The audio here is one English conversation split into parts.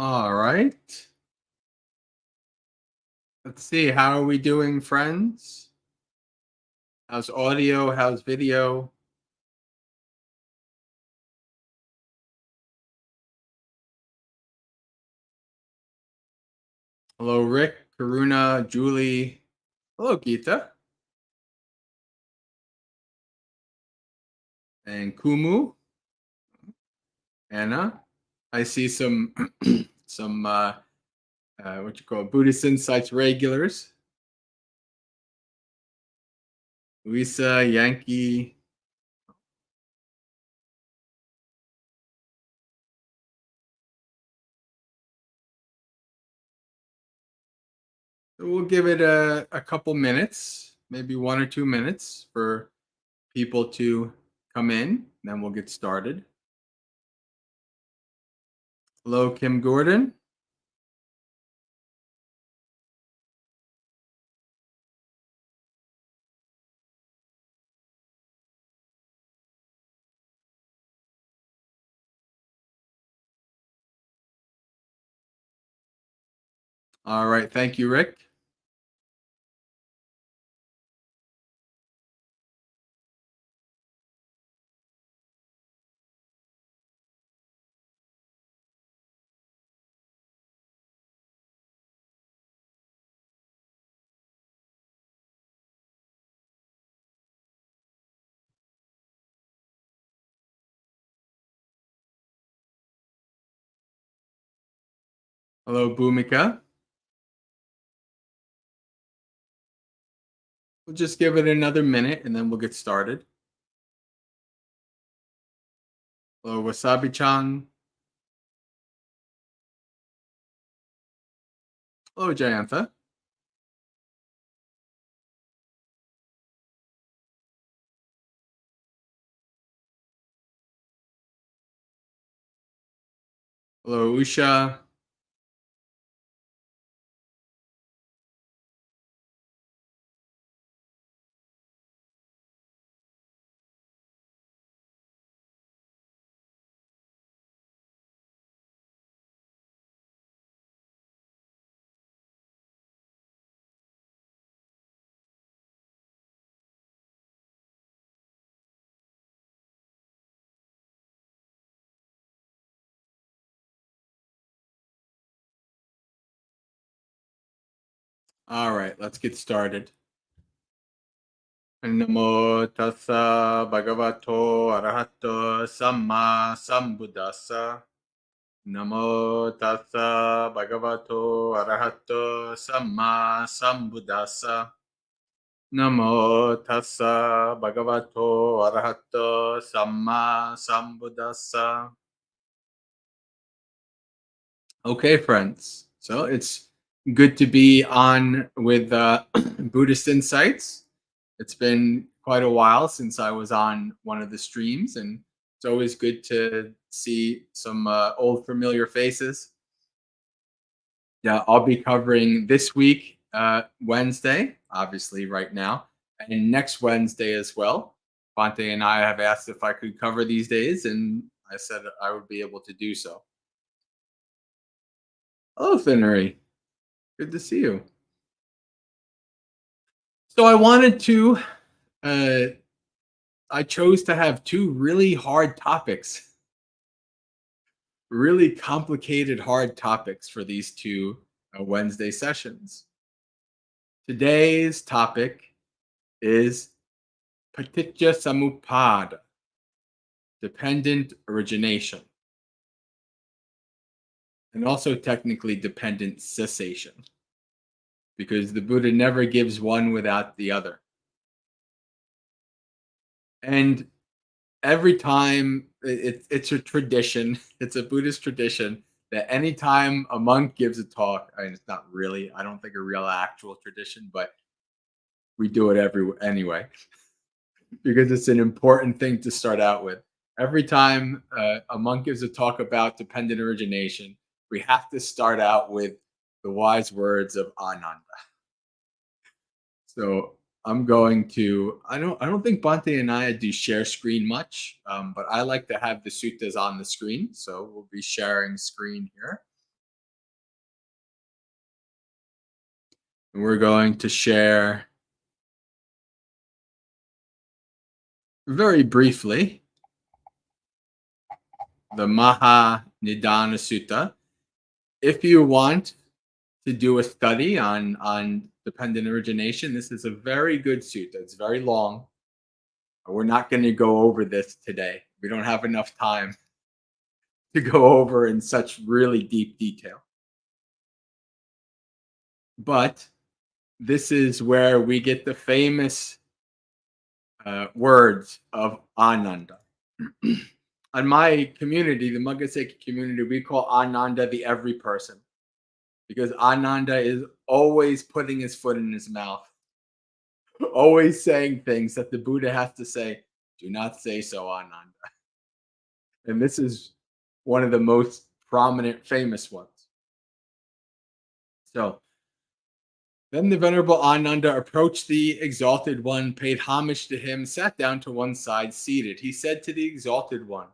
All right. Let's see. How are we doing, friends? How's audio? How's video? Hello, Rick, Karuna, Julie. Hello, Geeta. And Kumu, Anna. I see some some what you call Buddhist Insights regulars. Luisa, Yankee. So we'll give it a couple minutes, maybe 1 or 2 minutes for people to come in. Then we'll get started. Hello, Kim Gordon. All right. Thank you, Rick. Hello, Bhumika. We'll just give it another minute and then we'll get started. Hello, Wasabi-chan. Hello, Jayantha. Hello, Usha. All right, let's get started. Namo tassa bhagavato arahato samma sambuddhassa. Namo tassa bhagavato arahato samma sambuddhassa. Namo tassa bhagavato arahato samma sambuddhassa. Okay, friends. So it's good to be on with Buddhist Insights. It's been quite a while since I was on one of the streams, and it's always good to see some old familiar faces. Yeah, I'll be covering this week, Wednesday, obviously, right now, and next Wednesday as well. Bhante and I have asked if I could cover these days, and I said I would be able to do so. Hello, Finnery. Good to see you. So I wanted to, uh, I chose to have two really hard topics, really complicated, hard topics for these two Wednesday sessions. Today's topic is paṭicca samuppāda, dependent origination, and also technically dependent cessation, because the Buddha never gives one without the other. And every time it's a tradition, it's a Buddhist tradition that anytime a monk gives a talk, I mean, it's not really, I don't think a real actual tradition, but we do it anyway because it's an important thing to start out with. Every time a monk gives a talk about dependent origination, we have to start out with the wise words of Ananda. So I'm going to. I don't think Bhante and I do share screen much, but I like to have the suttas on the screen. So we'll be sharing screen here. And we're going to share very briefly the Maha Nidana Sutta. If you want to do a study on dependent origination, this is a very good sutta. It's very long. We're not going to go over this today. We don't have enough time to go over in such really deep detail. But this is where we get the famous words of Ananda. On my community, the Maggaseki community, we call Ananda the every person, because Ananda is always putting his foot in his mouth, always saying things that the Buddha has to say, do not say so, Ananda. And this is one of the most prominent, famous ones. So then the Venerable Ananda approached the Exalted One, paid homage to him, sat down to one side, seated. He said to the Exalted One,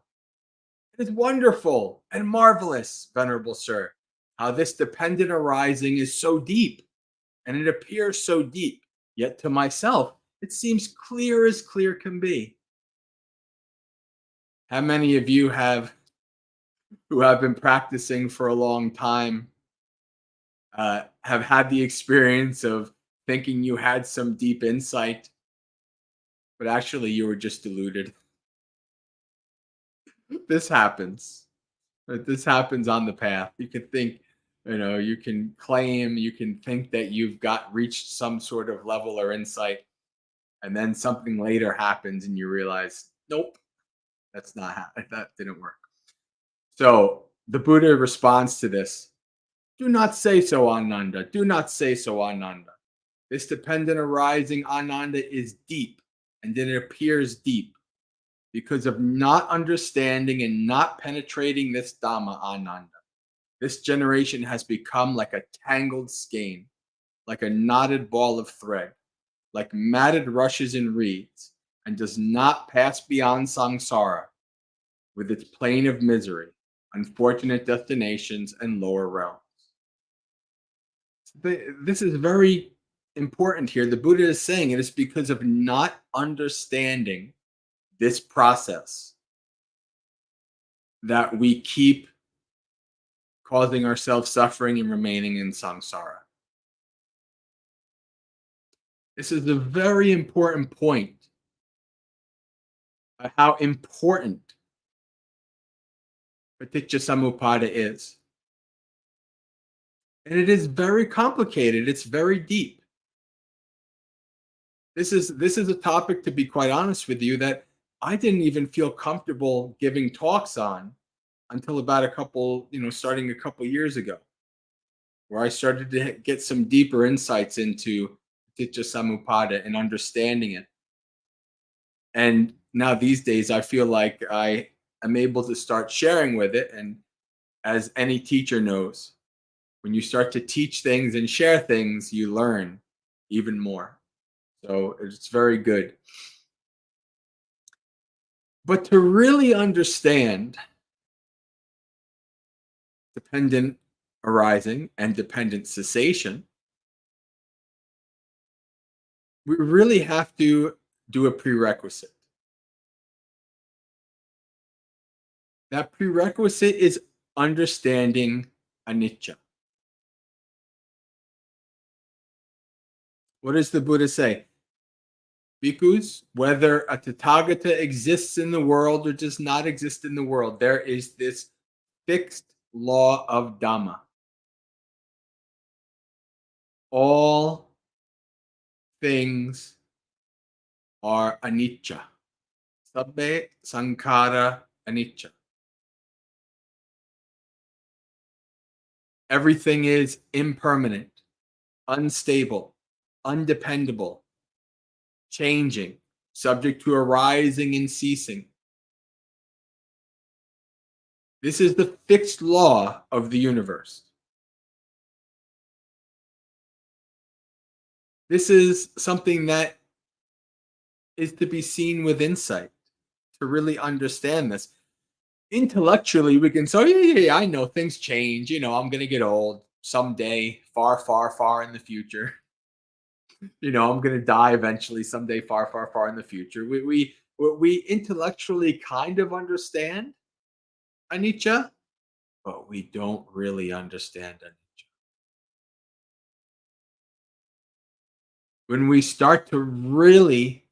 it is wonderful and marvelous, Venerable Sir, how this dependent arising is so deep, and it appears so deep, yet to myself it seems clear as clear can be. How many of you who have been practicing for a long time, have had the experience of thinking you had some deep insight, but actually you were just deluded? This happens. This happens on the path. You can think, you can claim, you can think that you've reached some sort of level or insight, and then something later happens and you realize, nope, that didn't work. So the Buddha responds to this. Do not say so, Ananda. Do not say so, Ananda. This dependent arising, Ananda, is deep, and it appears deep because of not understanding and not penetrating this Dhamma, Ananda. This generation has become like a tangled skein, like a knotted ball of thread, like matted rushes and reeds, and does not pass beyond samsara with its plane of misery, unfortunate destinations, and lower realms. This is very important here. The Buddha is saying it is because of not understanding this process that we keep causing ourselves suffering and remaining in samsara. This is a very important point of how important paṭicca samuppāda is. And it is very complicated. It's very deep. This is a topic, to be quite honest with you, that I didn't even feel comfortable giving talks on until about starting a couple years ago, where I started to get some deeper insights into paṭicca samuppāda and understanding it. And now these days, I feel like I am able to start sharing with it. And as any teacher knows, when you start to teach things and share things, you learn even more. So it's very good. But to really understand dependent arising and dependent cessation, we really have to do a prerequisite. That prerequisite is understanding anicca. What does the Buddha say? Bhikkhus, whether a Tathagata exists in the world or does not exist in the world, there is this fixed law of Dhamma. All things are anicca. Sabbe sankhara anicca. Everything is impermanent, unstable, undependable, changing, subject to arising and ceasing. This is the fixed law of the universe. This is something that is to be seen with insight to really understand this. Intellectually, we can say, yeah, I know things change. I'm going to get old someday, far, far, far in the future. I'm going to die eventually someday, far, far, far in the future. We intellectually kind of understand anicca, but we don't really understand anicca. When we start to really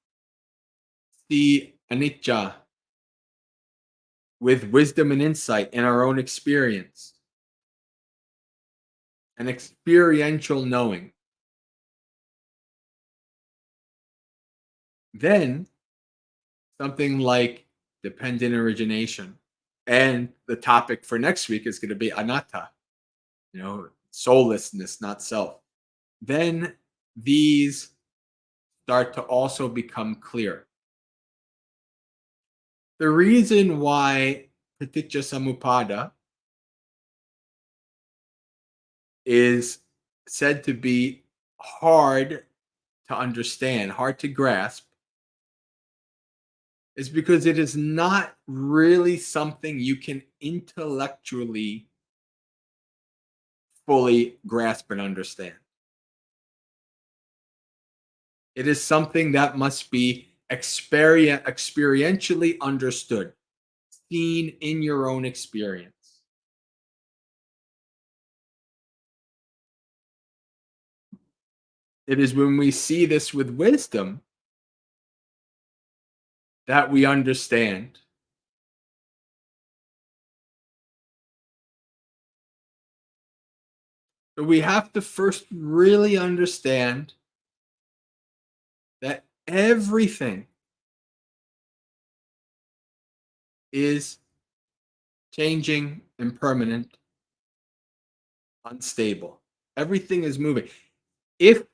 see anicca with wisdom and insight in our own experience, an experiential knowing, then something like dependent origination. And the topic for next week is going to be anatta, soullessness, not self. Then these start to also become clear. The reason why paticca samuppada is said to be hard to understand, hard to grasp, is because it is not really something you can intellectually fully grasp and understand. It is something that must be experientially understood, seen in your own experience. It is when we see this with wisdom that we understand. But we have to first really understand that everything is changing, impermanent, unstable. Everything is moving. If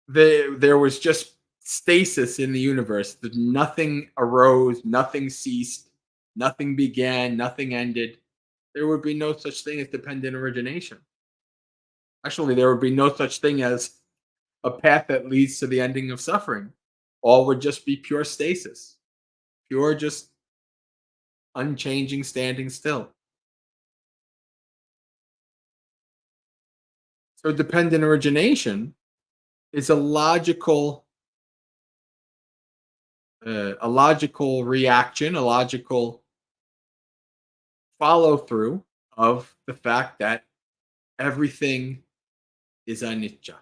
there was just stasis in the universe, that nothing arose, nothing ceased, nothing began, nothing ended, there would be no such thing as dependent origination. Actually, there would be no such thing as a path that leads to the ending of suffering. All would just be pure stasis, pure, just unchanging, standing still. So, dependent origination is a logical reaction, a logical follow through of the fact that everything is anicca.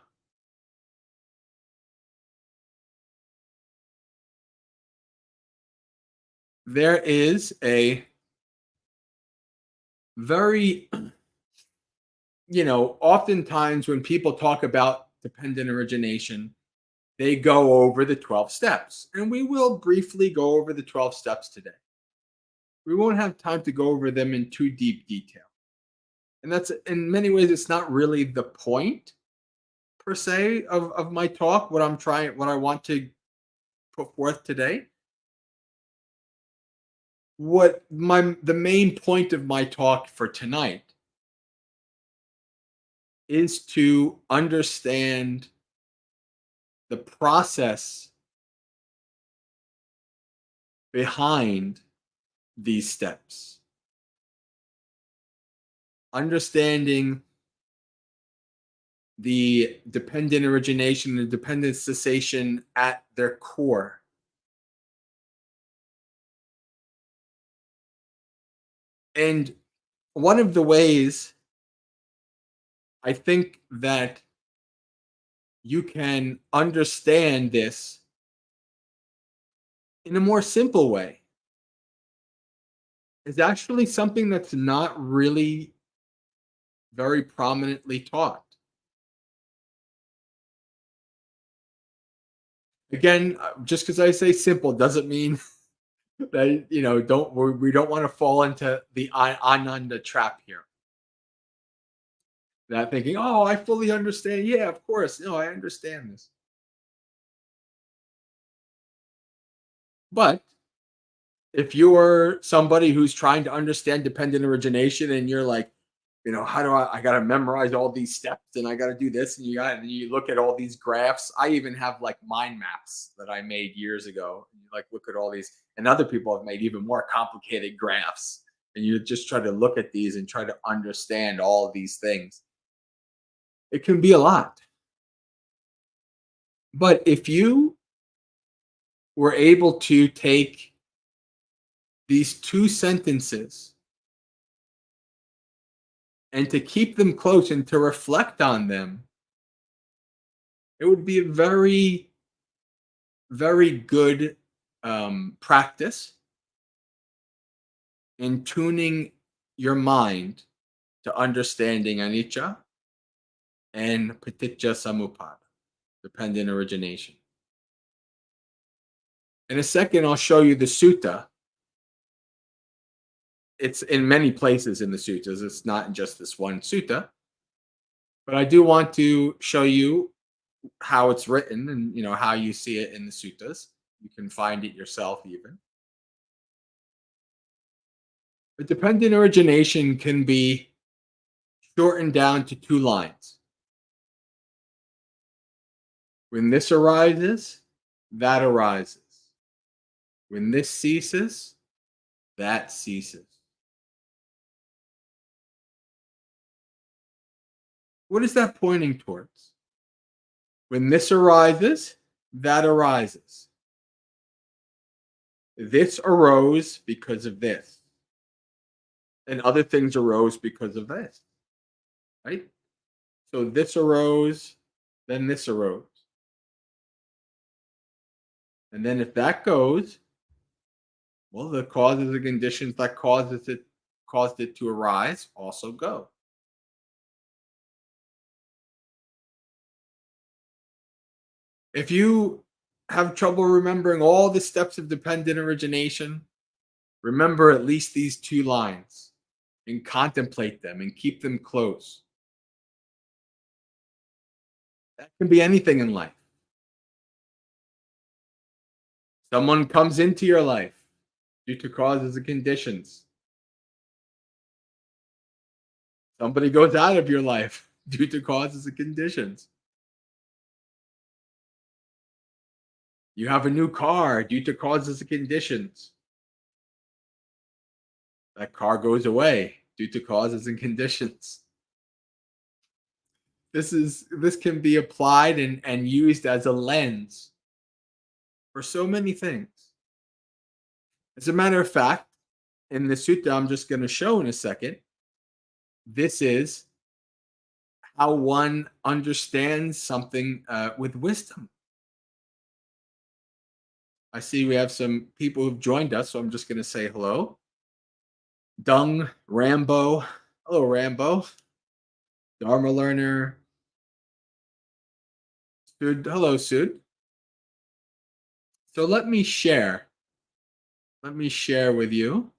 There is a very, oftentimes when people talk about dependent origination, they go over the 12 steps. And we will briefly go over the 12 steps today. We won't have time to go over them in too deep detail. And that's, in many ways, it's not really the point per se of my talk, what I want to put forth today. The main point of my talk for tonight is to understand the process behind these steps. Understanding the dependent origination and dependent cessation at their core. And one of the ways I think that you can understand this in a more simple way is actually something that's not really very prominently taught. Again, just because I say simple doesn't mean that we don't want to fall into the ananda trap here. That thinking, oh, I fully understand. Yeah, of course. No, I understand this. But if you're somebody who's trying to understand dependent origination and you're like, how do I got to memorize all these steps and I got to do this and you look at all these graphs. I even have like mind maps that I made years ago. And you like look at all these, and other people have made even more complicated graphs. And you just try to look at these and try to understand all of these things. It can be a lot. But if you were able to take these two sentences and to keep them close and to reflect on them, it would be a very, very good practice in tuning your mind to understanding anicca and paṭicca samuppāda, dependent origination. In a second, I'll show you the sutta. It's in many places in the suttas. It's not in just this one sutta. But I do want to show you how it's written and how you see it in the suttas. You can find it yourself even. But dependent origination can be shortened down to 2 lines. When this arises, that arises. When this ceases, that ceases. What is that pointing towards? When this arises, that arises. This arose because of this. And other things arose because of this. Right? So this arose, then this arose. And then if that goes, well, the causes and conditions that caused it to arise also go. If you have trouble remembering all the steps of dependent origination, remember at least these 2 lines and contemplate them and keep them close. That can be anything in life. Someone comes into your life due to causes and conditions. Somebody goes out of your life due to causes and conditions. You have a new car due to causes and conditions. That car goes away due to causes and conditions. This can be applied and used as a lens for so many things. As a matter of fact, in the sutta I'm just going to show in a second, this is how one understands something with wisdom. I see we have some people who've joined us, so I'm just going to say hello. Dung, Rambo. Hello, Rambo. Dharma Learner. Sud. Hello, Sud. So let me share. Let me share with you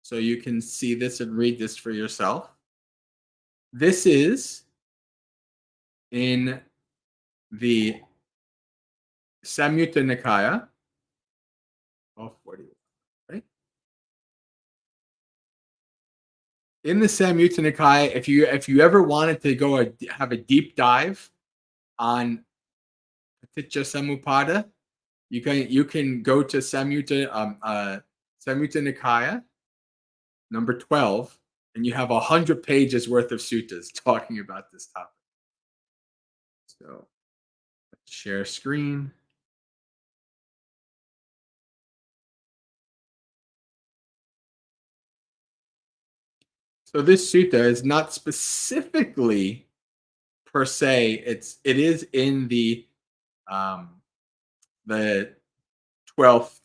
so you can see this and read this for yourself. This is in the Samyutta Nikaya. Oh, 40, right? In the Samyutta Nikaya, if you ever wanted to go have a deep dive on paṭicca samuppāda, you can go to Samyutta Nikaya number 12, and you have 100 pages worth of suttas talking about this topic. So let's share screen. So this sutta is not specifically per se. It is in the 12th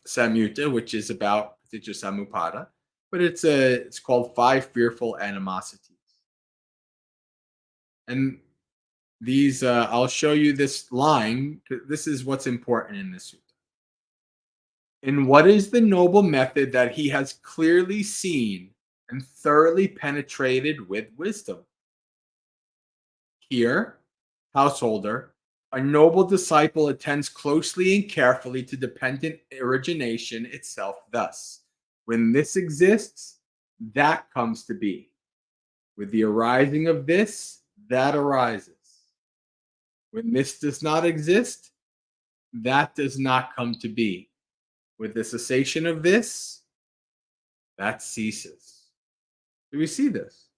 Samyutta, which is about paṭicca samuppāda, but it's called 5 Fearful Animosities. And these I'll show you this line. This is what's important in this sutta. In what is the noble method that he has clearly seen and thoroughly penetrated with wisdom. Here, householder, a noble disciple attends closely and carefully to dependent origination itself thus. When this exists, that comes to be. With the arising of this, that arises. When this does not exist, that does not come to be. With the cessation of this, that ceases. Do we see this?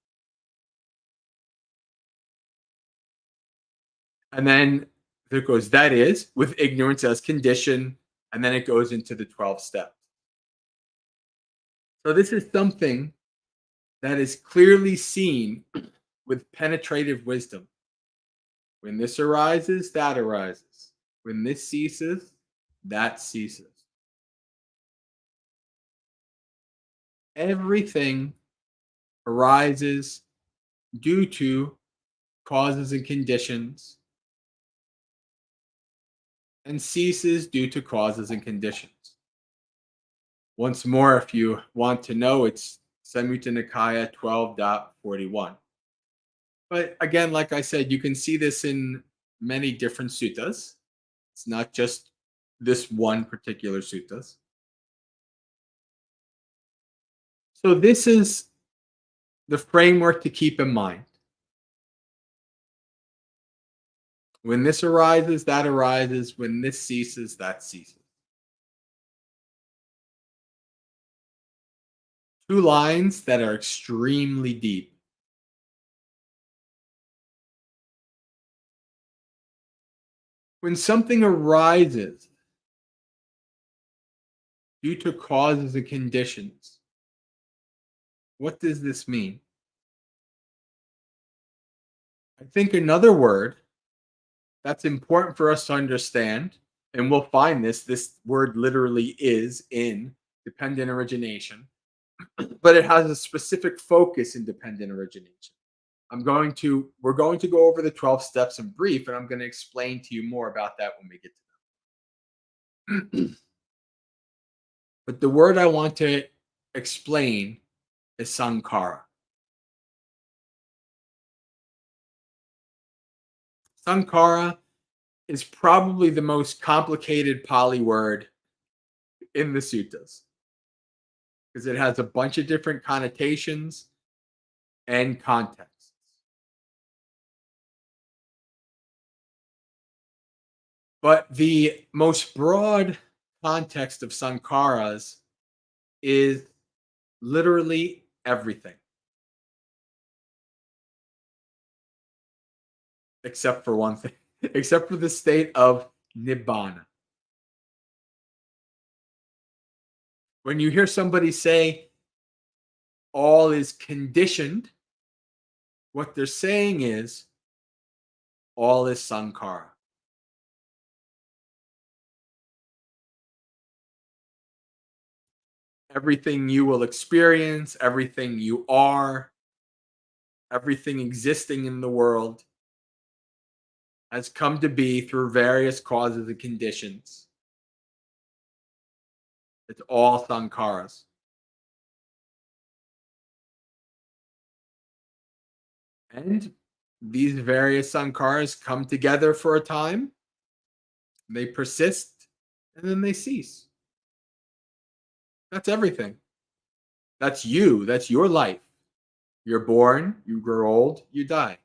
And then There goes, that is, with ignorance as condition, and then it goes into the 12 steps. So this is something that is clearly seen with penetrative wisdom. When this arises, that arises. When this ceases, that ceases. Everything arises due to causes and conditions and ceases due to causes and conditions. Once more, if you want to know, it's Samyutta Nikaya 12.41. But again, like I said, you can see this in many different suttas. It's not just this one particular suttas. So this is the framework to keep in mind. When this arises, that arises. When this ceases, that ceases. Two lines that are extremely deep. When something arises due to causes and conditions, what does this mean? I think another word that's important for us to understand, and we'll find this word literally is in dependent origination, but it has a specific focus in dependent origination. We're going to go over the 12 steps in brief, and I'm going to explain to you more about that when we get to them. But the word I want to explain is sankhara. Sankhara is probably the most complicated Pali word in the suttas because it has a bunch of different connotations and contexts. But the most broad context of sankharas is literally everything, except for one thing, except for the state of nibbana. When you hear somebody say all is conditioned, what they're saying is all is sankhara. Everything you will experience, everything you are, everything existing in the world has come to be through various causes and conditions. It's all sankharas. And these various sankharas come together for a time, they persist, and then they cease. That's everything. That's you. That's your life. You're born, you grow old, you die.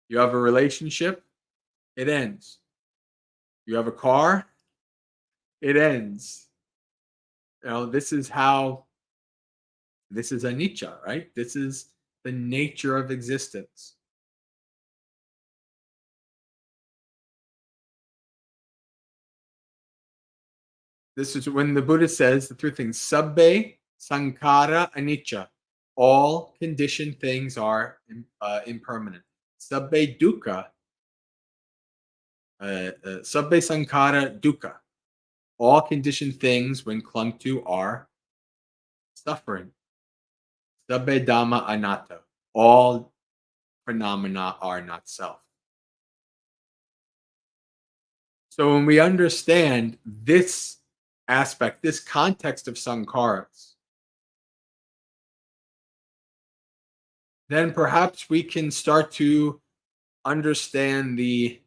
You have a relationship, it ends. You have a car, it ends. This is anicca, right? This is the nature of existence. This is when the Buddha says the three things: sabbe sankhara anicca. All conditioned things are impermanent. Sabbe dukkha, sabbe sankhara dukkha. All conditioned things, when clung to, are suffering. Sabbe dhamma anatta. All phenomena are not self. So when we understand this aspect, this context of sankharas, then perhaps we can start to understand the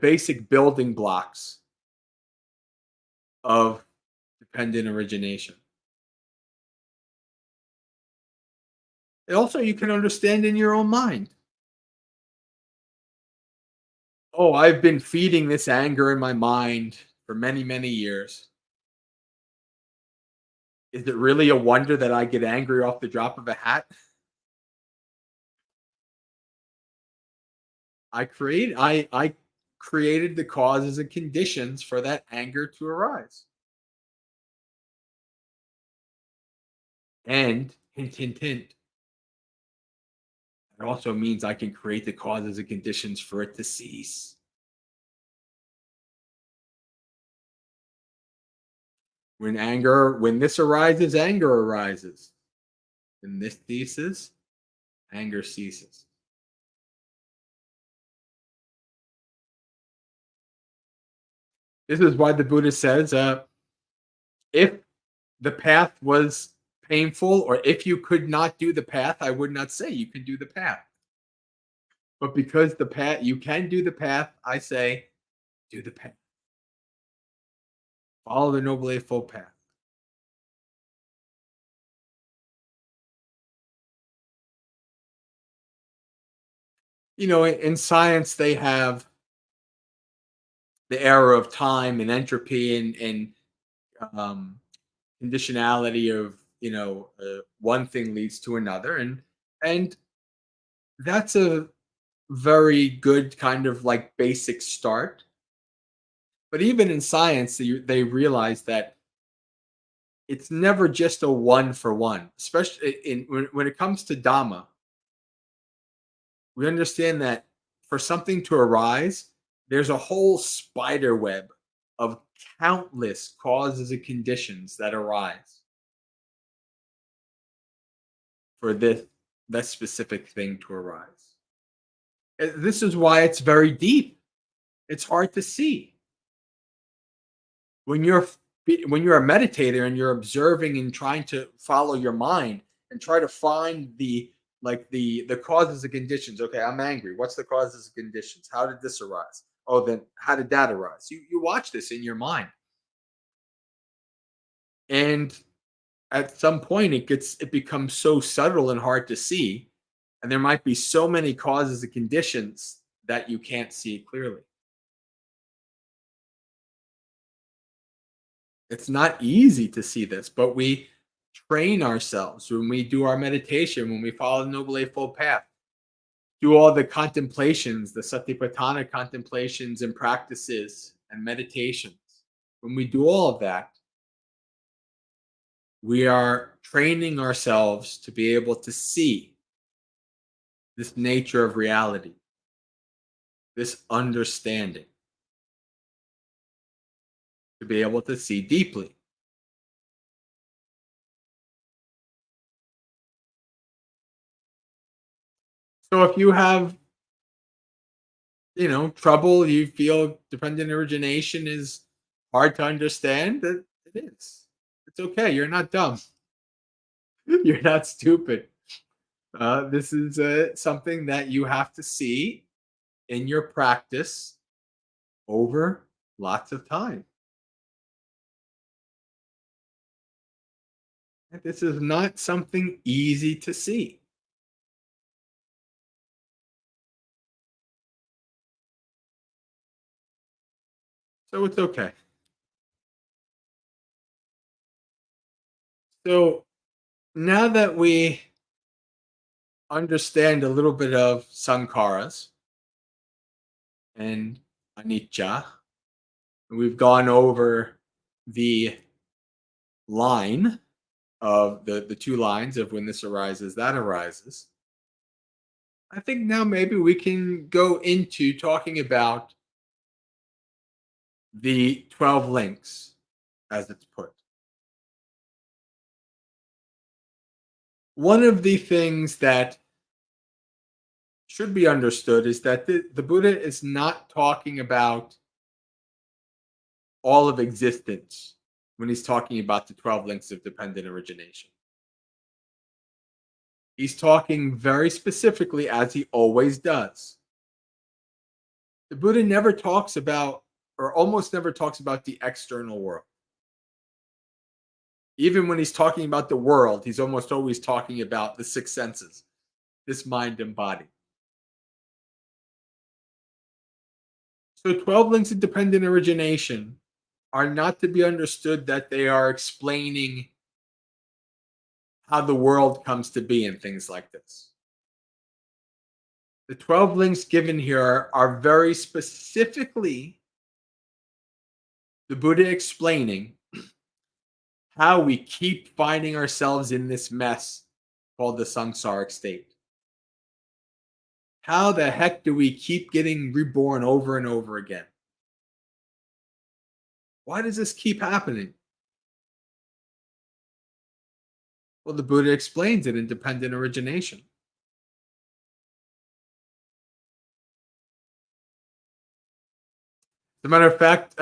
basic building blocks of dependent origination. And also, you can understand in your own mind. Oh, I've been feeding this anger in my mind for many, many years. Is it really a wonder that I get angry off the drop of a hat? I created the causes and conditions for that anger to arise. And hint, hint, hint. It also means I can create the causes and conditions for it to cease. When this arises, anger arises. When this ceases, anger ceases. This is why the Buddha says, if the path was painful, or if you could not do the path, I would not say you can do the path. But because the path you can do the path, I say do the path. Follow the Noble Eightfold Path. In science, they have the error of time and entropy and conditionality of one thing leads to another, and that's a very good kind of like basic start. But even in science, they realize that it's never just a one for one, especially when it comes to Dhamma. We understand that for something to arise, there's a whole spider web of countless causes and conditions that arise for that specific thing to arise. This is why it's very deep. It's hard to see. When you're a meditator and you're observing and trying to follow your mind and try to find the causes and conditions. Okay, I'm angry. What's the causes and conditions? How did this arise? Oh, then how did that arise? You watch this in your mind, and at some point it becomes so subtle and hard to see, and there might be so many causes and conditions that you can't see clearly. It's not easy to see this, but we train ourselves when we do our meditation, when we follow the Noble Eightfold Path, do all the contemplations, the satipatthana contemplations and practices and meditations. When we do all of that, we are training ourselves to be able to see this nature of reality, this understanding, to be able to see deeply. So if you have, trouble, you feel dependent origination is hard to understand, that it is. It's okay. You're not dumb. You're not stupid. This is something that you have to see in your practice over lots of time. This is not something easy to see. So it's okay. So now that we understand a little bit of sankharas and anicca, we've gone over the line of the two lines of when this arises, that arises. I think now maybe we can go into talking about the 12 links, as it's put. One of the things that should be understood is that the Buddha is not talking about all of existence when he's talking about the 12 links of dependent origination. He's talking very specifically, as he always does. The Buddha never talks about, or almost never talks about, the external world. Even when he's talking about the world, he's almost always talking about the six senses, this mind and body. So 12 links of dependent origination are not to be understood that they are explaining how the world comes to be and things like this. The 12 links given here are very specifically the Buddha explaining how we keep finding ourselves in this mess called the samsaric state. How the heck do we keep getting reborn over and over again? Why does this keep happening? Well, the Buddha explains it in dependent origination. As a matter of fact,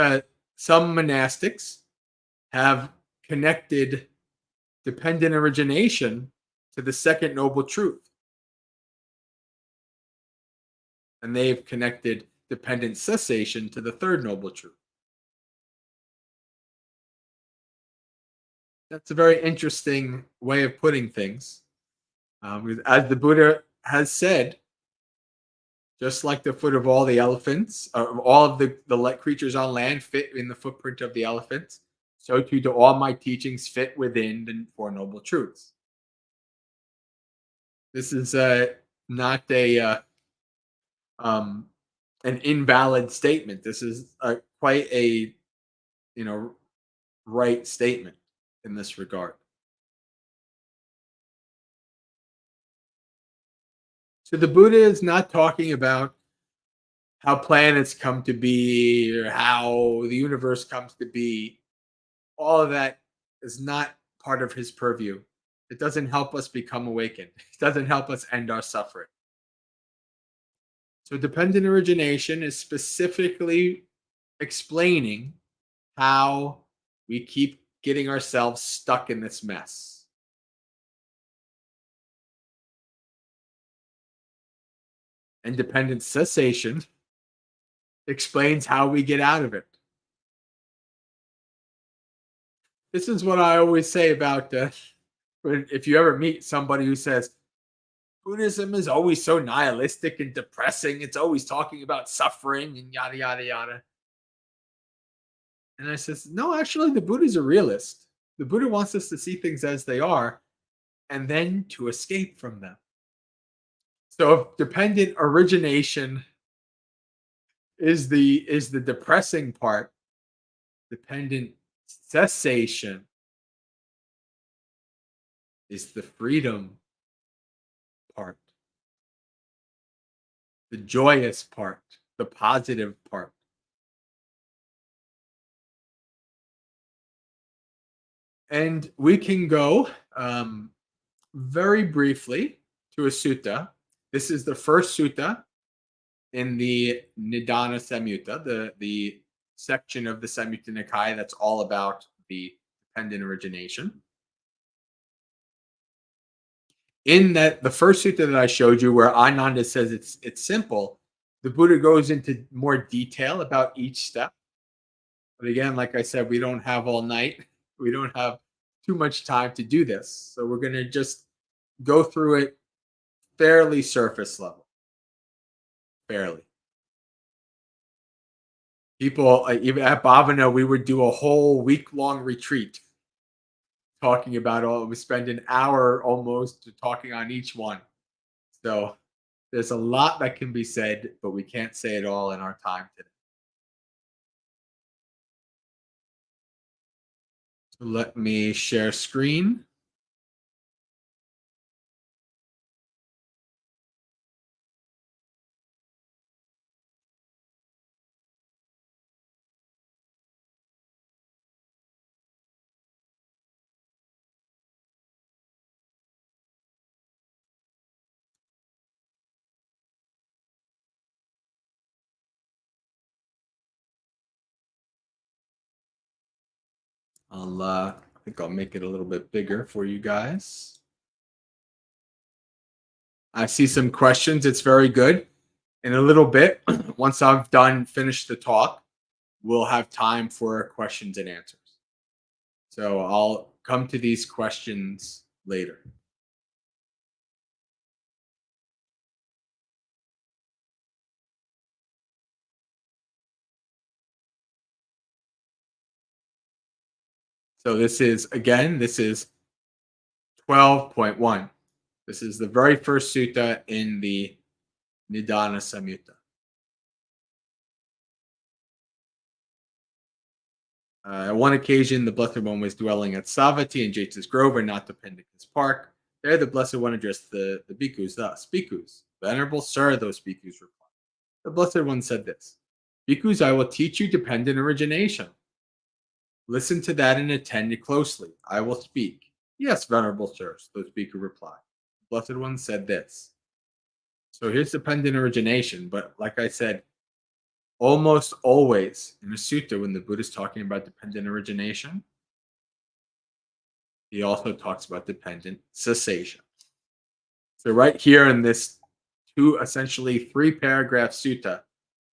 some monastics have connected dependent origination to the second noble truth. And they've connected dependent cessation to the third noble truth. That's a very interesting way of putting things. As the Buddha has said, just like the foot of all the elephants, all of the creatures on land fit in the footprint of the elephants, so too do all my teachings fit within the Four Noble Truths. This is not an invalid statement. This is quite a right statement in this regard. So the Buddha is not talking about how planets come to be or how the universe comes to be. All of that is not part of his purview. It doesn't help us become awakened. It doesn't help us end our suffering. So dependent origination is specifically explaining how we keep getting ourselves stuck in this mess. Independent cessation explains how we get out of it. This is what I always say about if you ever meet somebody who says, Buddhism is always so nihilistic and depressing, it's always talking about suffering and yada, yada, yada. And I says, no, actually, the Buddha's a realist. The Buddha wants us to see things as they are and then to escape from them. So if dependent origination is the depressing part, dependent cessation is the freedom part, the joyous part, the positive part. And we can go very briefly to a sutta. This is the first sutta in the Nidana Samyutta, the section of the Samyutta Nikaya that's all about the dependent origination. In that, the first sutta that I showed you, where Ananda says it's simple, the Buddha goes into more detail about each step. But again, like I said, we don't have all night. We don't have too much time to do this. So we're going to just go through it fairly surface level. Fairly. People, even at Bhavana, we would do a whole week-long retreat talking about all. We spend an hour almost talking on each one. So there's a lot that can be said, but we can't say it all in our time today. So let me share screen. I think I'll make it a little bit bigger for you guys. I see some questions. It's very good. In a little bit, once I've finished the talk, we'll have time for questions and answers. So I'll come to these questions later. So this is 12.1. This is the very first sutta in the Nidana Samyutta. At one occasion, the Blessed One was dwelling at Savatthi in Jeta's Grove and not to Pindika's Park. There, the Blessed One addressed the bhikkhus thus: Bhikkhus, venerable sir, those bhikkhus replied. The Blessed One said this: Bhikkhus, I will teach you dependent origination. Listen to that and attend it closely. I will speak. Yes, venerable sirs, those bhikkhus replied. The Blessed One said this. So here's dependent origination, but like I said, almost always in a sutta, when the Buddha is talking about dependent origination, he also talks about dependent cessation. So right here in this essentially 3-paragraph sutta,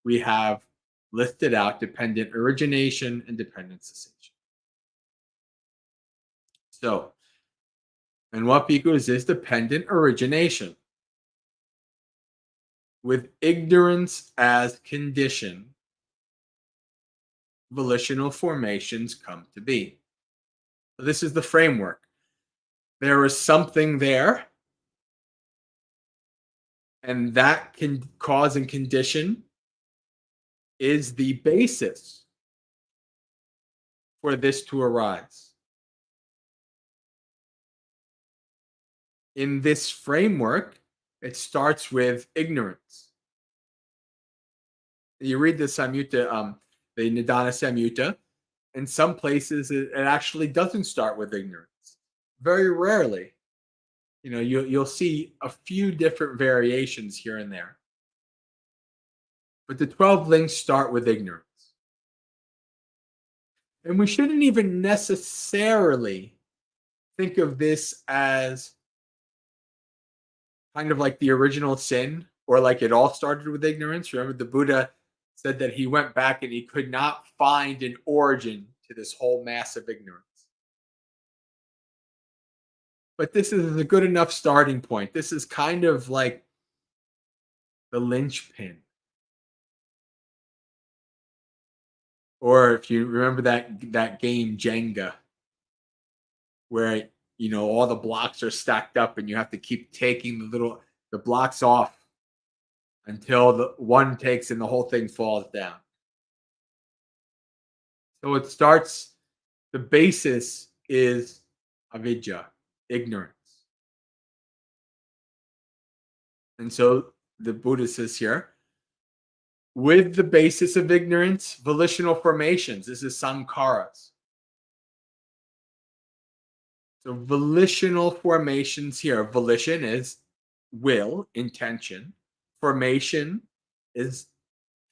we have listed out dependent origination and dependent cessation. So, and what bhikkhus is dependent origination? With ignorance as condition, volitional formations come to be. So this is the framework. There is something there, and that cause and condition is the basis for this to arise. In this framework, it starts with ignorance. You read the Samyutta, the Nidana Samyutta. In some places, it actually doesn't start with ignorance. Very rarely. You'll see a few different variations here and there. But the 12 links start with ignorance. And we shouldn't even necessarily think of this as kind of like the original sin, or like it all started with ignorance. Remember, the Buddha said that he went back and he could not find an origin to this whole mass of ignorance. But this is a good enough starting point. This is kind of like the linchpin. Or if you remember that game Jenga, where all the blocks are stacked up and you have to keep taking the blocks off until the one takes and the whole thing falls down. So it starts, the basis is avidya, ignorance. And so the Buddha says here, with the basis of ignorance, volitional formations. This is sankharas. So volitional formations here. Volition is will, intention. Formation is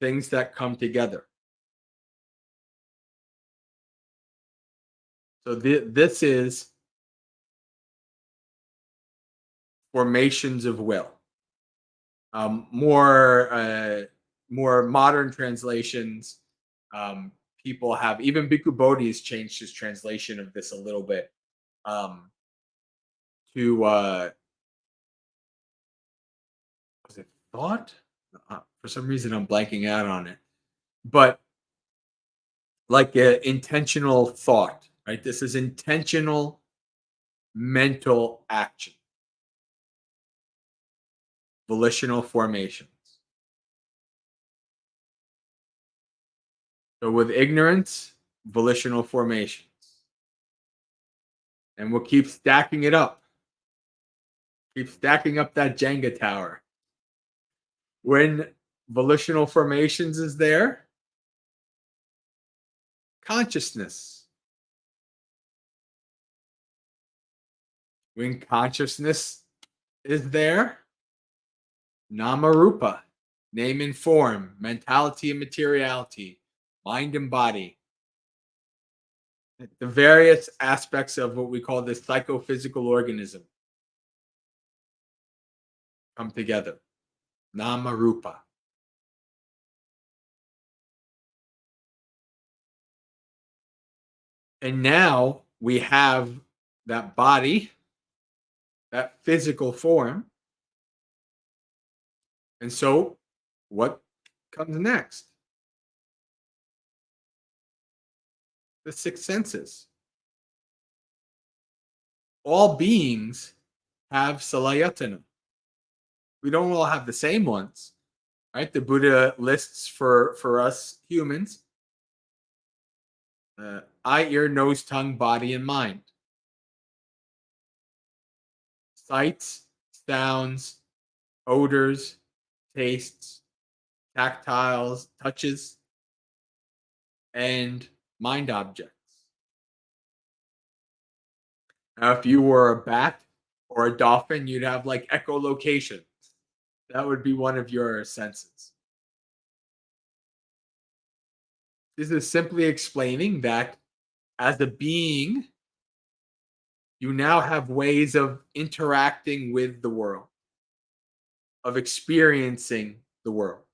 things that come together. So this is formations of will. More modern translations, people have, even Bhikkhu Bodhi has changed his translation of this a little bit to was it thought? For some reason I'm blanking out on it, but like intentional thought, right? This is intentional mental action, volitional formations. So with ignorance, volitional formations. And we'll keep stacking it up. Keep stacking up that Jenga tower. When volitional formations is there, consciousness. When consciousness is there, nama-rupa, name and form, mentality and materiality, mind and body. The various aspects of what we call the psychophysical organism come together. Nama-rupa. And now we have that body, that physical form. And so what comes next? The 6 senses. All beings have salayatana. We don't all have the same ones, right? The Buddha lists for us humans eye, ear, nose, tongue, body, and mind. Sights, sounds, odors, tastes, tactiles, touches, and mind objects. Now, if you were a bat or a dolphin, you'd have like echolocation. That would be one of your senses. This is simply explaining that as a being, you now have ways of interacting with the world, of experiencing the world.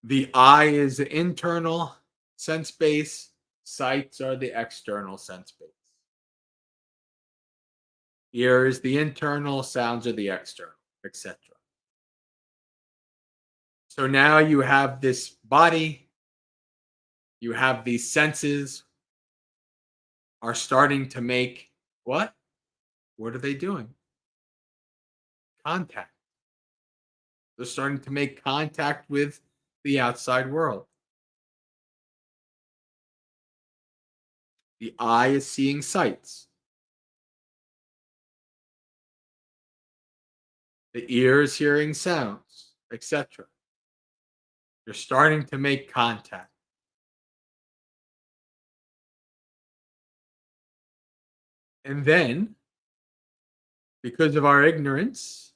The eye is the internal sense base, sights are the external sense base. Ear is the internal, sounds are the external, etc. So now you have this body, you have these senses are starting to make what? What are they doing? Contact. They're starting to make contact with the outside world. The eye is seeing sights. The ear is hearing sounds, etc. You're starting to make contact. And then, because of our ignorance,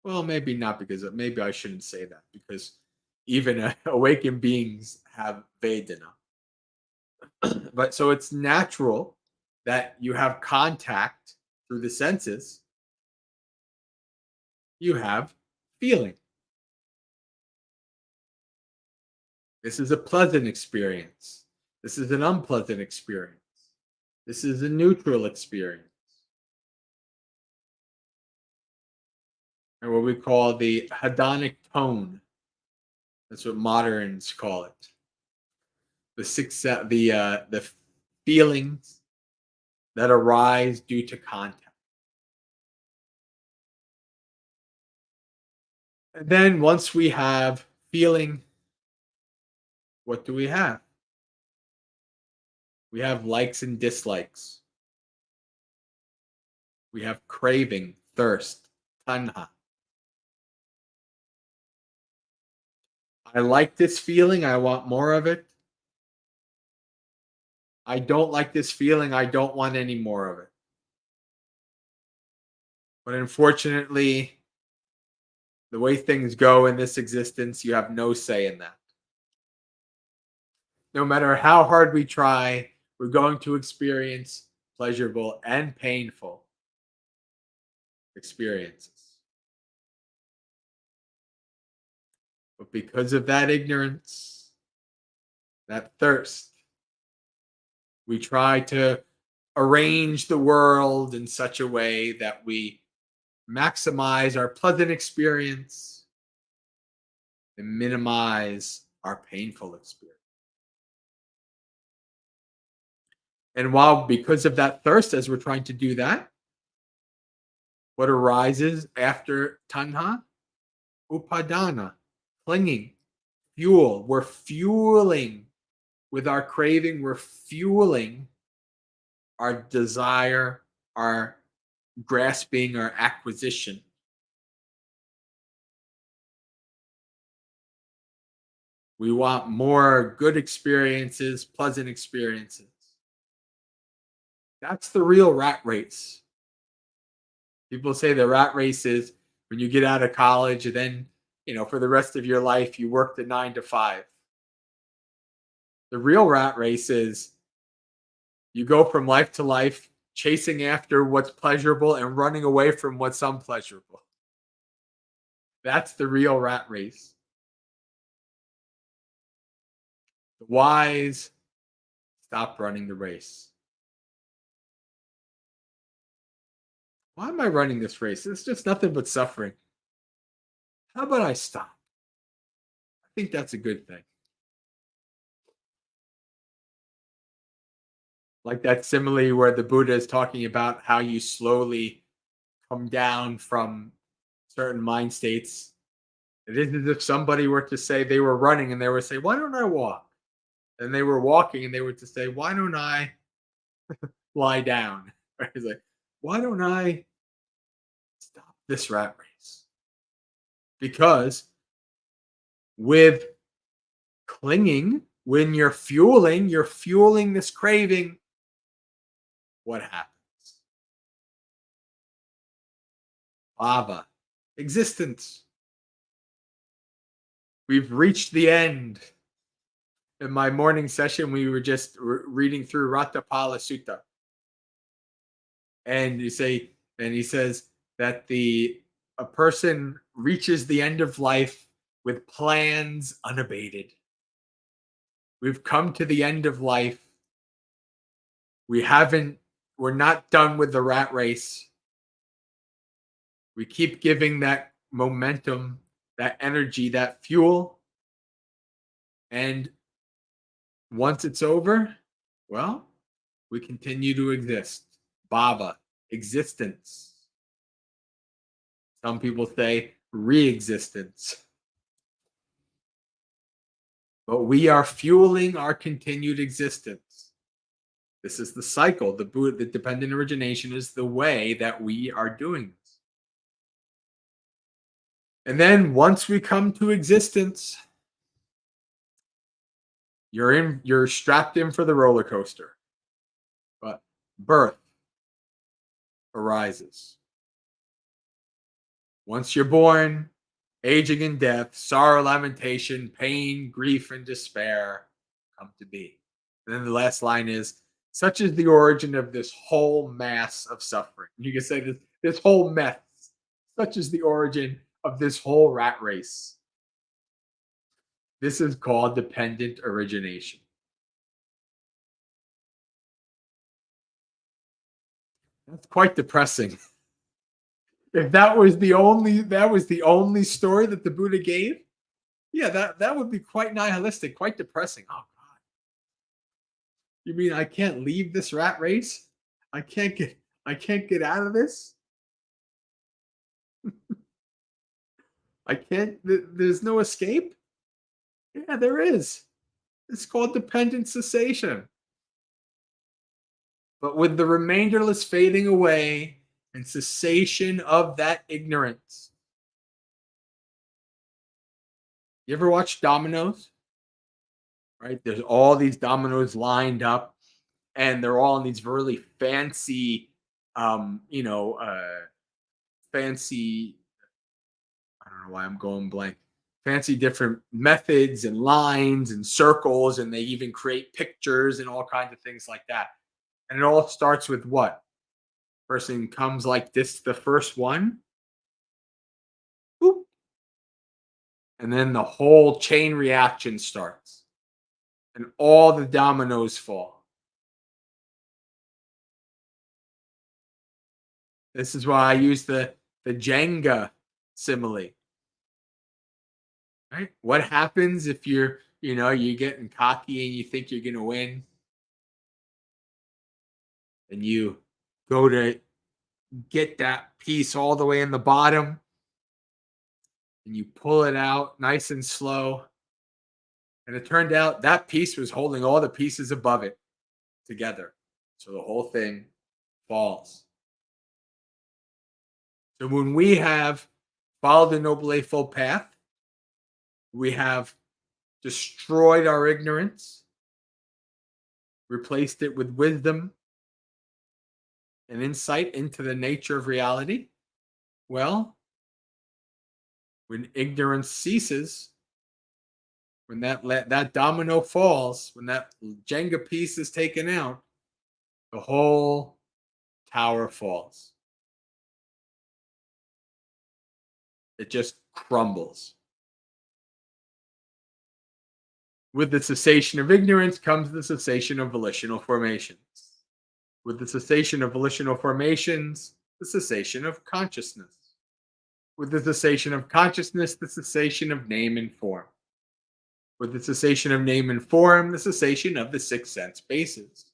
well, maybe not because of, maybe I shouldn't say that because even awakened beings have Vedana. But so it's natural that you have contact through the senses, you have feeling. This is a pleasant experience. This is an unpleasant experience. This is a neutral experience. And what we call the hedonic tone. That's what moderns call it. The feelings that arise due to contact. And then once we have feeling, what do we have? We have likes and dislikes. We have craving, thirst, tanha. I like this feeling, I want more of it. I don't like this feeling, I don't want any more of it. But unfortunately, the way things go in this existence, you have no say in that. No matter how hard we try, we're going to experience pleasurable and painful experiences. But because of that ignorance, that thirst, we try to arrange the world in such a way that we maximize our pleasant experience and minimize our painful experience. And while because of that thirst, as we're trying to do that, what arises after tanha? Upadana, clinging, fuel. We're fueling with our craving, we're fueling our desire, our grasping, our acquisition. We want more good experiences, pleasant experiences. That's the real rat race. People say the rat race is when you get out of college and then, for the rest of your life, you work the 9 to 5. The real rat race is you go from life to life chasing after what's pleasurable and running away from what's unpleasurable. That's the real rat race. The wise stop running the race. Why am I running this race? It's just nothing but suffering. How about I stop? I think that's a good thing. Like that simile where the Buddha is talking about how you slowly come down from certain mind states. It is as if somebody were to say they were running and they were say, "Why don't I walk?" And they were walking and they were to say, "Why don't I lie down?" Right? It's like, "Why don't I stop this rat race?" Because with clinging, when you're fueling this craving, what happens? Lava, existence. We've reached the end. In my morning session, we were just reading through Ratapala Sutta, and he says that the a person reaches the end of life with plans unabated. We've come to the end of life. We haven't. We're not done with the rat race. We keep giving that momentum, that energy, that fuel, and once it's over, well, we continue to exist. Bhava, existence. Some people say re-existence. But we are fueling our continued existence. This is the cycle. The dependent origination is the way that we are doing this. And then once we come to existence, you're strapped in for the roller coaster. But birth arises. Once you're born, aging and death, sorrow, lamentation, pain, grief, and despair come to be. And then the last line is, such is the origin of this whole mass of suffering. You can say this whole mess, such is the origin of this whole rat race. This is called dependent origination. That's quite depressing. If that was the only story that the Buddha gave, yeah, that would be quite nihilistic, quite depressing. Oh God. You mean I can't leave this rat race? I can't get out of this? I can't there's no escape? Yeah, there is. It's called dependent cessation. But with the remainderless fading away and cessation of that ignorance. You ever watch dominoes? Right? There's all these dominoes lined up, and they're all in these really fancy, um, you know, uh, fancy. I don't know why I'm going blank. Fancy different methods and lines and circles, and they even create pictures and all kinds of things like that. And it all starts with what? Person comes like this, the first one, boop, and then the whole chain reaction starts, and all the dominoes fall. This is why I use the Jenga simile. Right? What happens if you're getting cocky and you think you're gonna win, and you go to get that piece all the way in the bottom, and you pull it out nice and slow, and it turned out that piece was holding all the pieces above it together, so the whole thing falls. So when we have followed the Noble Eightfold Path, we have destroyed our ignorance, replaced it with wisdom and insight into the nature of reality. Well, when ignorance ceases, when that domino falls, when that Jenga piece is taken out, the whole tower falls. It just crumbles. With the cessation of ignorance comes the cessation of volitional formations. With the cessation of volitional formations, the cessation of consciousness. With the cessation of consciousness, the cessation of name and form. With the cessation of name and form, the cessation of the six sense bases.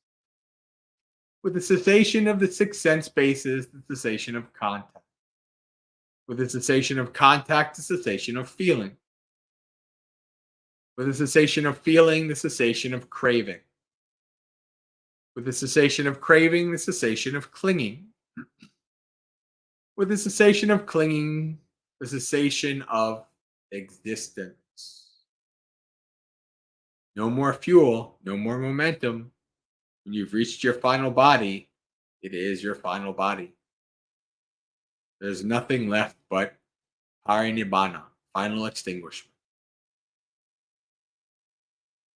With the cessation of the six sense bases, the cessation of contact. With the cessation of contact, the cessation of feeling. With the cessation of feeling, the cessation of craving. With the cessation of craving, the cessation of clinging. With the cessation of clinging, the cessation of existence. No more fuel, no more momentum. When you've reached your final body, it is your final body. There's nothing left but parinibbana, final extinguishment.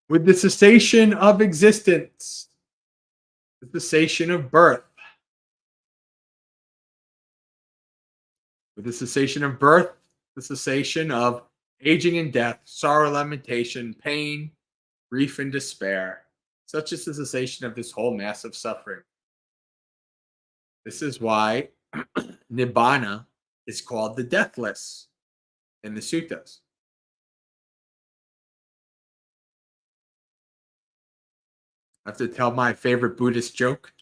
With the cessation of existence, the cessation of birth. With the cessation of birth, the cessation of aging and death, sorrow, lamentation, pain, grief, and despair. Such is the cessation of this whole mass of suffering. This is why Nibbana is called the deathless in the suttas. I have to tell my favorite Buddhist joke.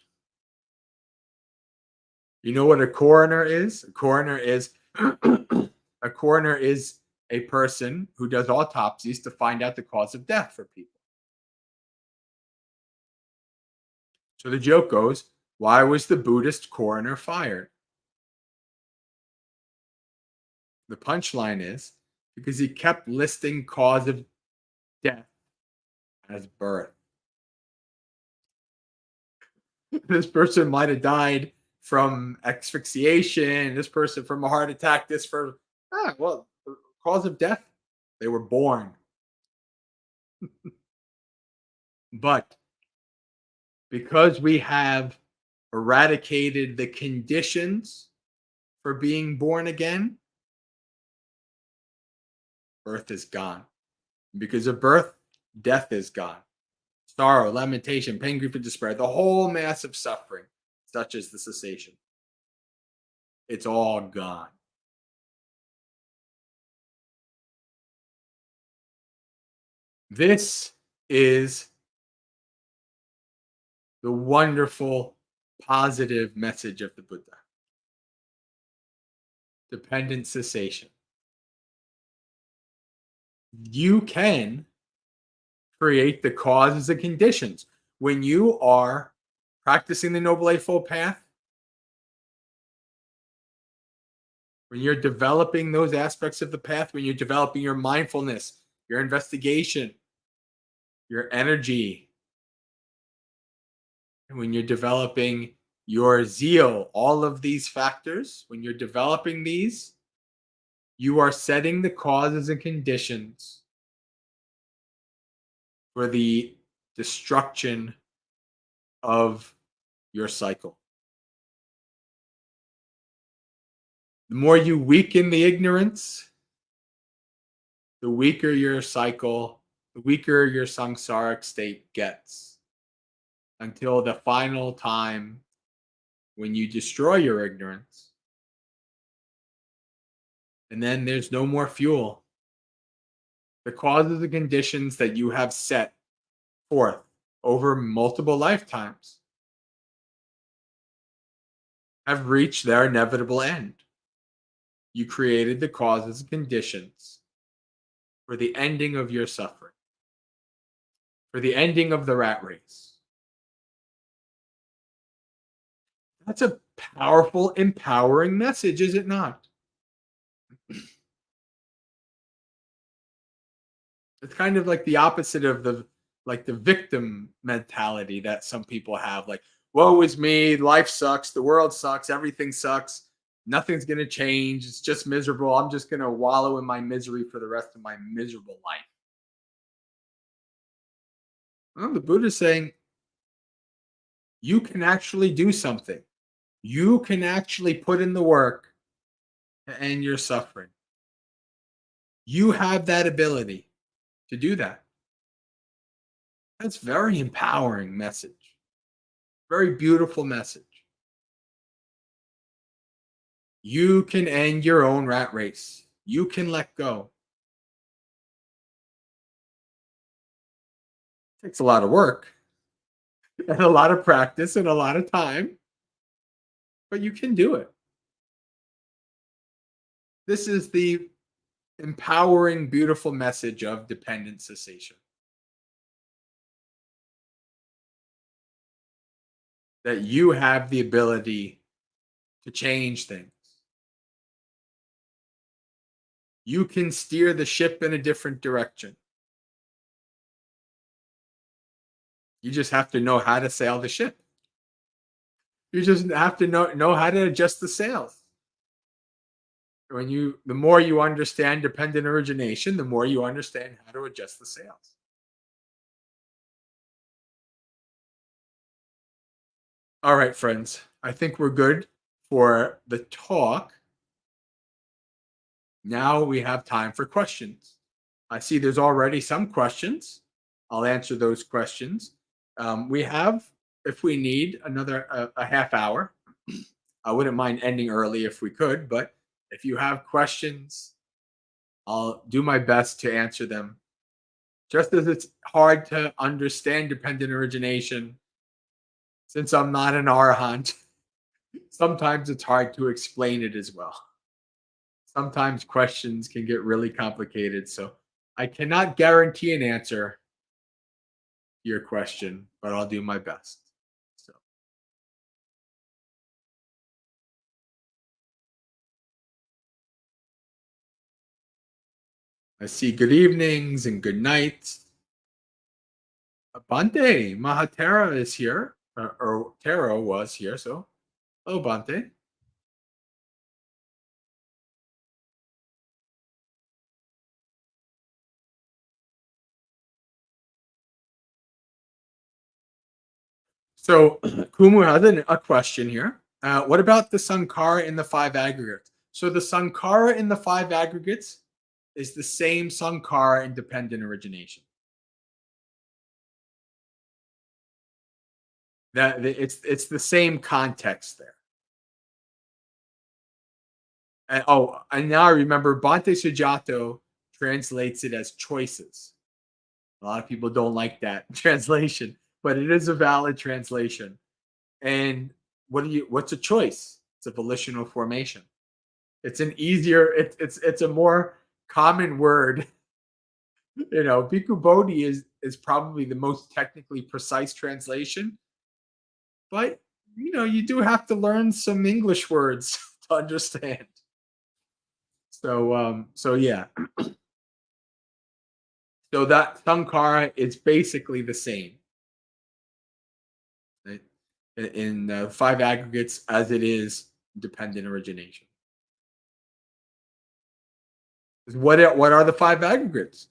You know what a coroner is? A coroner is a coroner is a person who does autopsies to find out the cause of death for people. So the joke goes, why was the Buddhist coroner fired? The punchline is because he kept listing cause of death as birth. This person might have died from asphyxiation, this person from a heart attack, this for the cause of death, they were born. But because we have eradicated the conditions for being born again, birth is gone. Because of birth, death is gone. Sorrow, lamentation, pain, grief, and despair, the whole mass of suffering, such as the cessation. It's all gone. This is the wonderful, positive message of the Buddha. Dependent cessation. You can create the causes and conditions. When you are practicing the Noble Eightfold Path, when you're developing those aspects of the path, when you're developing your mindfulness, your investigation, your energy, and when you're developing your zeal, all of these factors, when you're developing these, you are setting the causes and conditions for the destruction of your cycle. The more you weaken the ignorance, the weaker your cycle, the weaker your samsaric state gets, until the final time when you destroy your ignorance. And then there's no more fuel. The causes and conditions that you have set forth over multiple lifetimes have reached their inevitable end. You created the causes and conditions for the ending of your suffering, for the ending of the rat race. That's a powerful, empowering message, is it not? It's kind of like the opposite of the victim mentality that some people have. Like, woe is me, life sucks, the world sucks, everything sucks, nothing's gonna change, it's just miserable. I'm just gonna wallow in my misery for the rest of my miserable life. Well, the Buddha's saying you can actually do something. You can actually put in the work to end your suffering. You have that ability to do that. That's very empowering message. Very beautiful message. You can end your own rat race. You can let go. It takes a lot of work. and a lot of practice and a lot of time, but you can do it. This is the empowering, beautiful message of dependent cessation, that you have the ability to change things. You can steer the ship in a different direction. You just have to know how to sail the ship. You just have to know how to adjust the sails. The more you understand dependent origination, the more you understand how to adjust the sails. All right, friends. I think we're good for the talk. Now we have time for questions. I see there's already some questions. I'll answer those questions. We have, if we need, another a half hour. I wouldn't mind ending early if we could, but if you have questions, I'll do my best to answer them. Just as it's hard to understand dependent origination, since I'm not an arahant, sometimes it's hard to explain it as well. Sometimes questions can get really complicated, so I cannot guarantee an answer to your question, but I'll do my best. So, I see good evenings and good nights. Bhante, Mahatera is here, or Taro was here. So, hello, Bhante. So, Kumu has a question here. What about the Sankara in the five aggregates? So, the Sankara in the five aggregates is the same Sankara in dependent origination. It's the same context there. And now I remember Bhante Sujato translates it as choices. A lot of people don't like that translation, but it is a valid translation. And what's a choice? It's a volitional formation. It's an easier, it's a more common word. Bhikkhu Bodhi is probably the most technically precise translation, but you do have to learn some English words to understand. So yeah. So that Sankara is basically the same, right, in five aggregates as it is dependent origination. What are the five aggregates?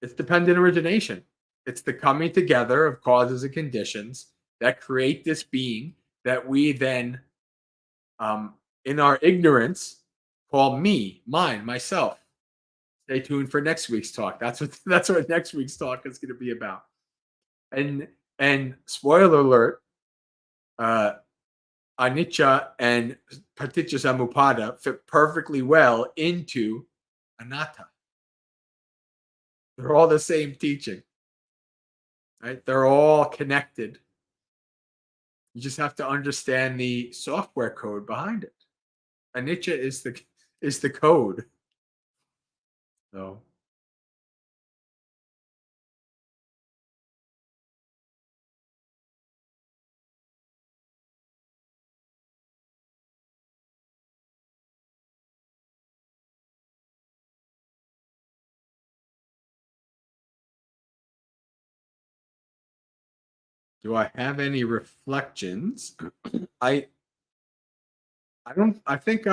It's dependent origination. It's the coming together of causes and conditions that create this being that we then, in our ignorance, call me, mine, myself. Stay tuned for next week's talk. That's what next week's talk is going to be about. And spoiler alert, uh, anicca and paṭicca samuppāda fit perfectly well into anatta. They're all the same teaching, right? They're all connected. You just have to understand the software code behind it. Anicca is the code. So, do I have any reflections? I I don't. I think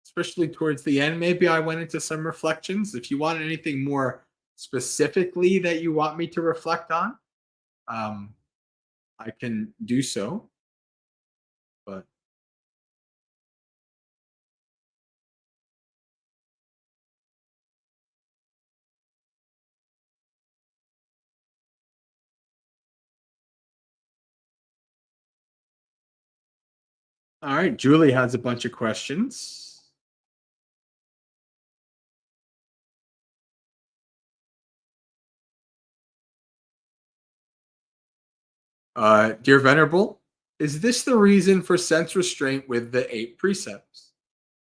especially towards the end, maybe I went into some reflections. If you want anything more specifically that you want me to reflect on, um, I can do so. But all right, Julie has a bunch of questions. Dear Venerable, is this the reason for sense restraint with the 8 precepts?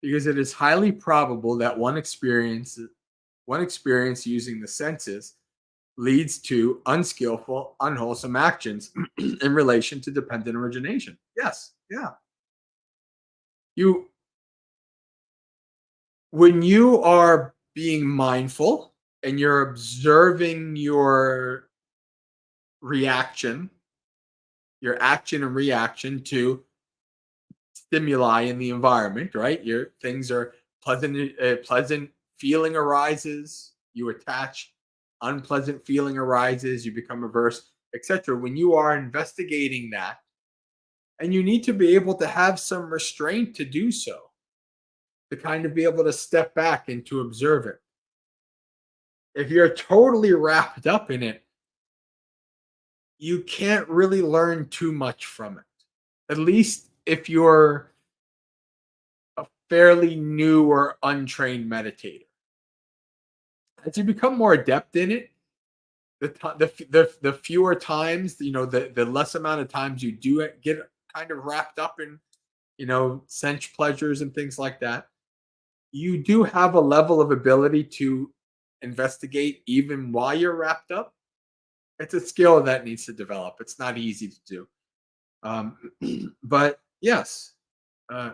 Because it is highly probable that one experience using the senses leads to unskillful, unwholesome actions in relation to dependent origination. Yes, yeah. You When you are being mindful and you're observing reaction, your action and reaction to stimuli in the environment, right? Your things are pleasant, pleasant feeling arises, you attach, unpleasant feeling arises, you become averse, etc. When you are investigating that, and you need to be able to have some restraint to do so, to kind of be able to step back and to observe it. If you're totally wrapped up in it, you can't really learn too much from it. At least if you're a fairly new or untrained meditator. As you become more adept in it, the fewer times, the less amount of times you do it, get kind of wrapped up in, sense pleasures and things like that. You do have a level of ability to investigate even while you're wrapped up. It's a skill that needs to develop. It's not easy to do. Um, but yes, uh,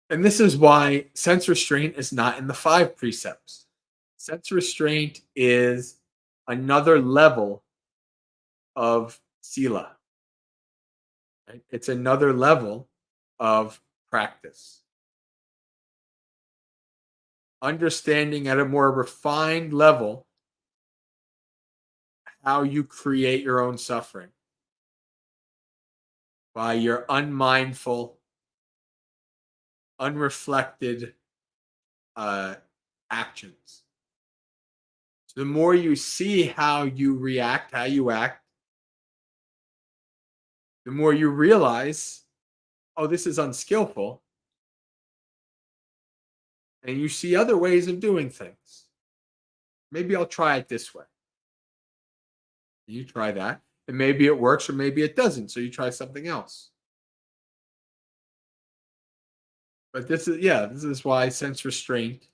and this is why sense restraint is not in the 5 precepts. Sense restraint is another level of sila. Right? It's another level of practice. Understanding at a more refined level how you create your own suffering by your unmindful, unreflected uh, actions. So the more you see how you react, how you act, the more you realize, oh, this is unskillful. And you see other ways of doing things. Maybe I'll try it this way. You try that, and maybe it works or maybe it doesn't. So you try something else. But this is why sense restraint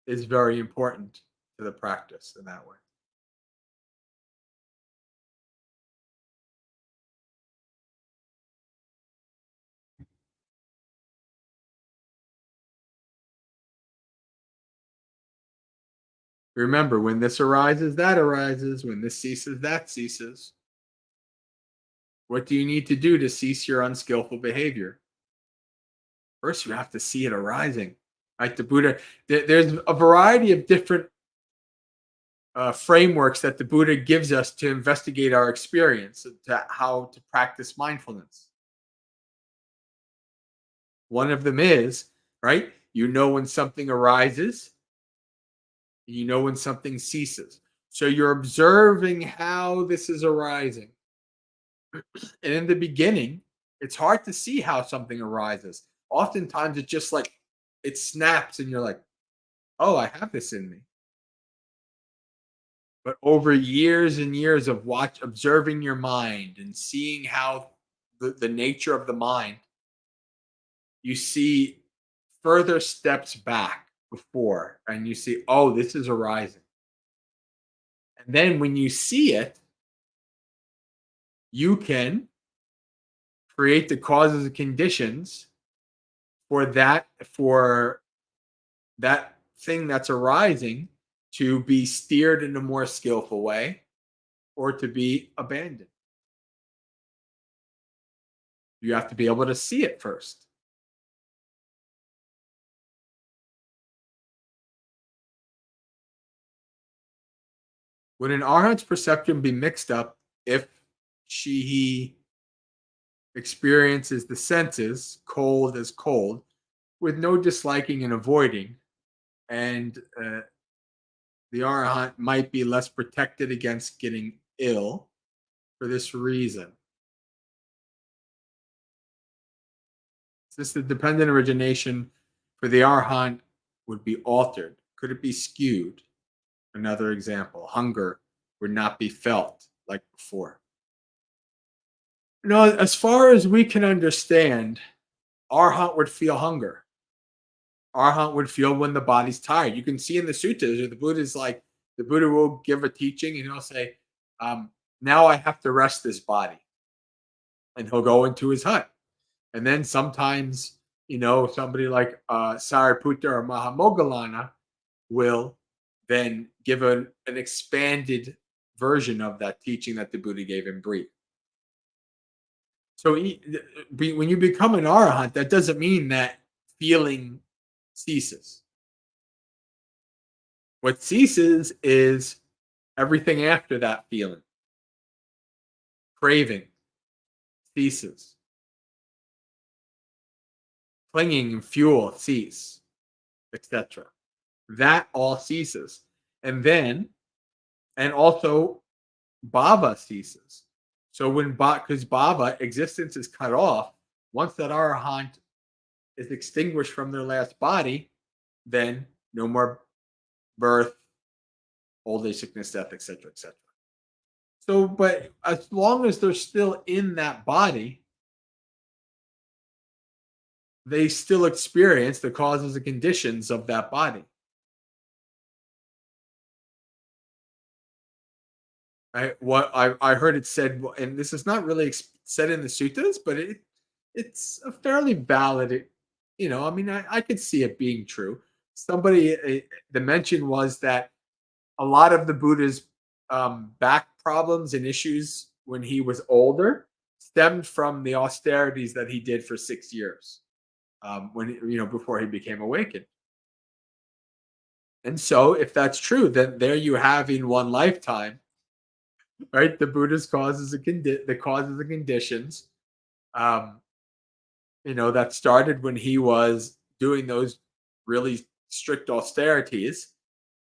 is very important to the practice in that way. Remember, when this arises, that arises. When this ceases, that ceases. What do you need to do to cease your unskillful behavior? First, you have to see it arising. Like the Buddha, there's a variety of different frameworks that the Buddha gives us to investigate our experience, to how to practice mindfulness. One of them is, right? You know when something arises, and you know when something ceases. So you're observing how this is arising. And in the beginning, it's hard to see how something arises. Oftentimes, it's just like it snaps, and you're like, oh, I have this in me. But over years and years of observing your mind and seeing how the nature of the mind, you see further steps back before, and you see, oh, this is arising. And then when you see it, you can create the causes and conditions for that thing that's arising to be steered in a more skillful way or to be abandoned. You have to be able to see it first. Would an arhat's perception be mixed up if he experiences the senses, cold as cold, with no disliking and avoiding, and the arhat might be less protected against getting ill for this reason? Since the dependent origination for the arhat would be altered, could it be skewed? Another example, hunger would not be felt like before. No, as far as we can understand, Arhat would feel hunger. Arhat would feel when the body's tired. You can see in the suttas, or the Buddha's like, the Buddha will give a teaching and he'll say, now I have to rest this body. And he'll go into his hut. And then sometimes, somebody like Sariputta or Mahamoggallana will then give an expanded version of that teaching that the Buddha gave in brief. So when you become an arahant, that doesn't mean that feeling ceases. What ceases is everything after that feeling. Craving ceases. Clinging and fuel cease, etc. That all ceases. And also bhava ceases. So because bhava, existence is cut off, once that arahant is extinguished from their last body, then no more birth, old age, sickness, death, etc., etc. So, but as long as they're still in that body, they still experience the causes and conditions of that body. I heard it said, and this is not really said in the suttas, but it's a fairly valid. I could see it being true. The mention was that a lot of the Buddha's back problems and issues when he was older stemmed from the austerities that he did for 6 years, before he became awakened. And so, if that's true, then there you have in one lifetime, right? The Buddha's the causes and conditions, that started when he was doing those really strict austerities,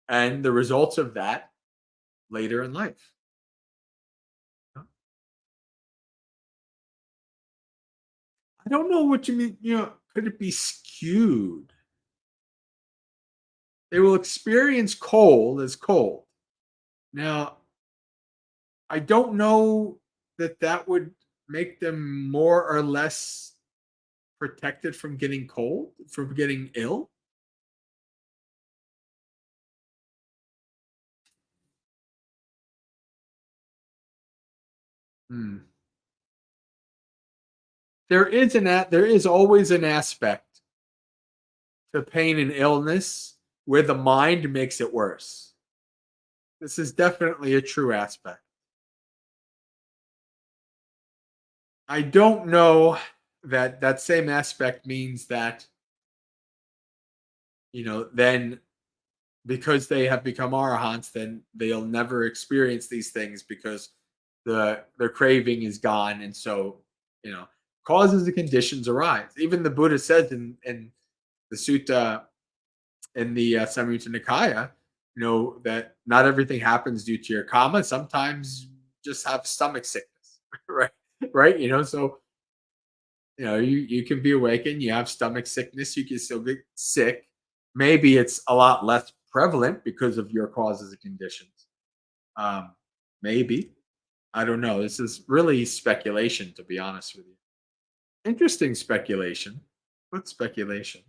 and the results of that later in life. I don't know what you mean. Could it be skewed? They will experience cold as cold. Now, I don't know that would make them more or less protected from getting cold, from getting ill. Hmm. There is always an aspect to pain and illness where the mind makes it worse. This is definitely a true aspect. I don't know that same aspect means that, then because they have become arahants, then they'll never experience these things because their craving is gone, and so causes and conditions arise. Even the Buddha says in the sutta in the Samyutta Nikaya, that not everything happens due to your karma. Sometimes you just have stomach sickness, right? Right? So you can be awakened, you have stomach sickness, you can still get sick. Maybe it's a lot less prevalent because of your causes and conditions. Maybe. I don't know. This is really speculation, to be honest with you. Interesting speculation. What speculation?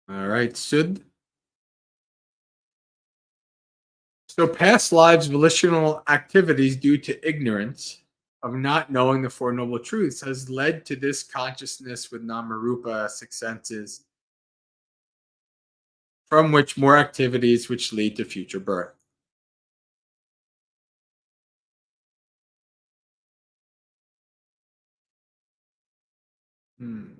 All right, Sud. So, past lives, volitional activities due to ignorance of not knowing the Four Noble Truths has led to this consciousness with Namarupa, six senses, from which more activities which lead to future birth. Hmm.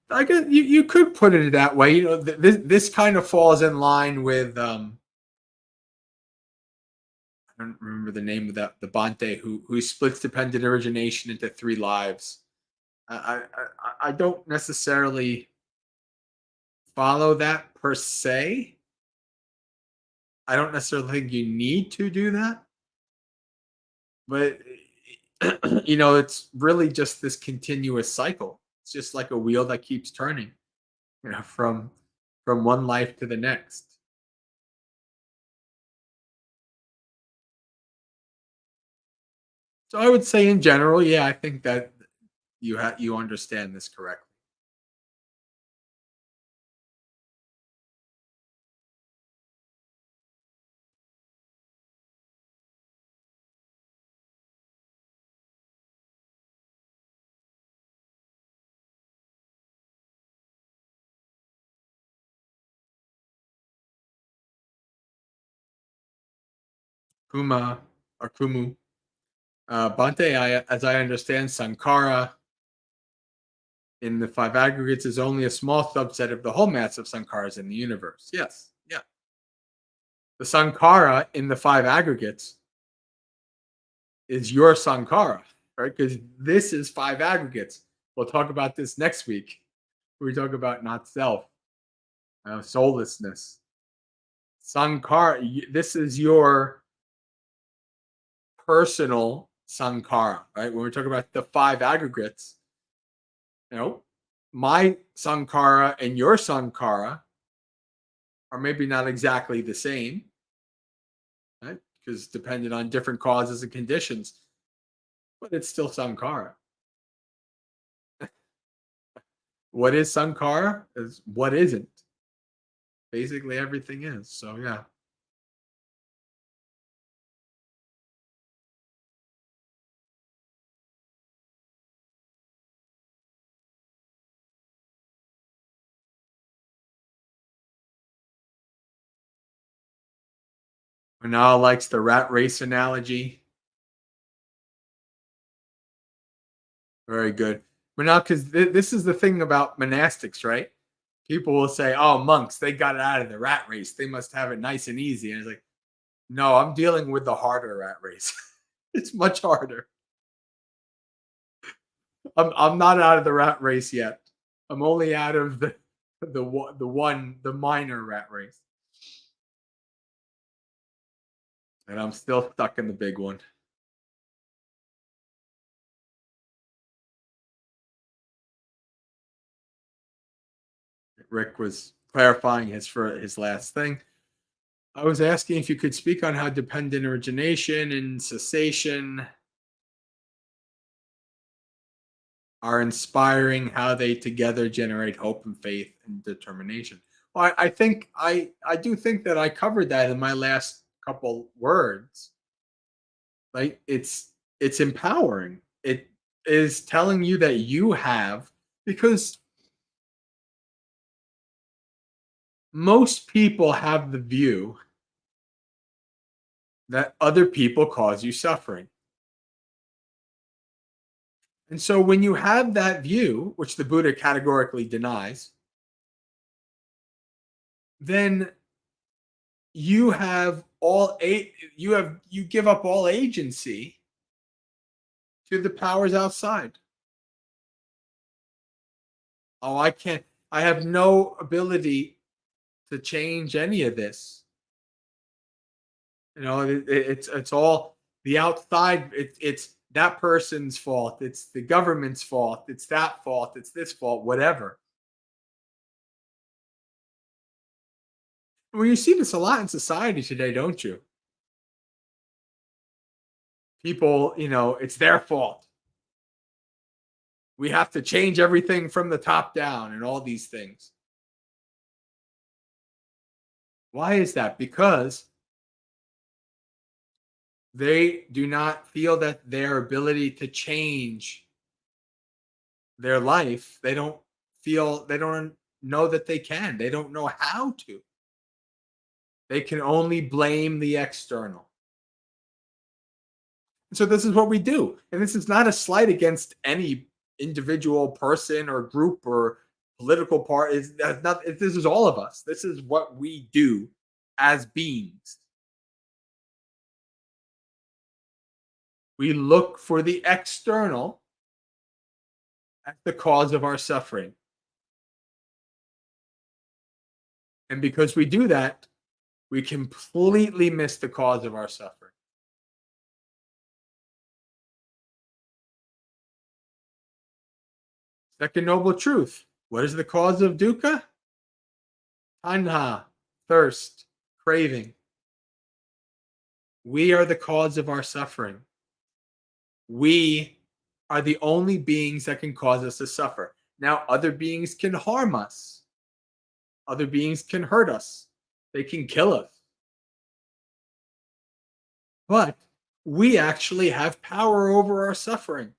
I guess you could put it that way. This kind of falls in line with I don't remember the name of the Bhante who splits dependent origination into 3 lives. I don't necessarily follow that per se. I don't necessarily think you need to do that, but it's really just this continuous cycle. It's just like a wheel that keeps turning, from one life to the next. So I would say in general, yeah, I think that you understand this correctly. Kuma or Kumu. Bhante, as I understand, Sankara in the five aggregates is only a small subset of the whole mass of Sankaras in the universe. Yes. Yeah. The Sankara in the five aggregates is your Sankara, right? Because this is five aggregates. We'll talk about this next week. We talk about not self, soullessness. Sankara, this is your personal Sankara, right? When we talk about the five aggregates, you know, my Sankara and your Sankara are maybe not exactly the same, right? Because depending on different causes and conditions, but it's still Sankara. What is Sankara is what isn't. Basically, everything is. So, yeah. Manal likes the rat race analogy. Very good. Manal, because this is the thing about monastics, right? People will say, "Oh, monks, they got it out of the rat race. They must have it nice and easy." And it's like, no, I'm dealing with the harder rat race. It's much harder. I'm not out of the rat race yet. I'm only out of the minor rat race, and I'm still stuck in the big one. Rick was clarifying his last thing. I was asking if you could speak on how dependent origination and cessation are inspiring, how they together generate hope and faith and determination. Well, I think I do think that I covered that in my last couple words. Like it's empowering. It is telling you that you have, because most people have the view that other people cause you suffering. And so when you have that view, which the Buddha categorically denies, then you give up all agency to the powers outside. Oh, I have no ability to change any of this. It's all the outside. It's that person's fault. It's the government's fault. It's that fault. It's this fault. Whatever. Well, you see this a lot in society today, don't you? People, it's their fault. We have to change everything from the top down and all these things. Why is that? Because they do not feel that their ability to change their life, they don't know that they can. They don't know how to. They can only blame the external. So this is what we do. And this is not a slight against any individual person or group or political part. This is all of us. This is what we do as beings. We look for the external as the cause of our suffering. And because we do that, we completely miss the cause of our suffering. Second noble truth. What is the cause of dukkha? Tanha, thirst, craving. We are the cause of our suffering. We are the only beings that can cause us to suffer. Now, other beings can harm us. Other beings can hurt us. They can kill us. But we actually have power over our suffering.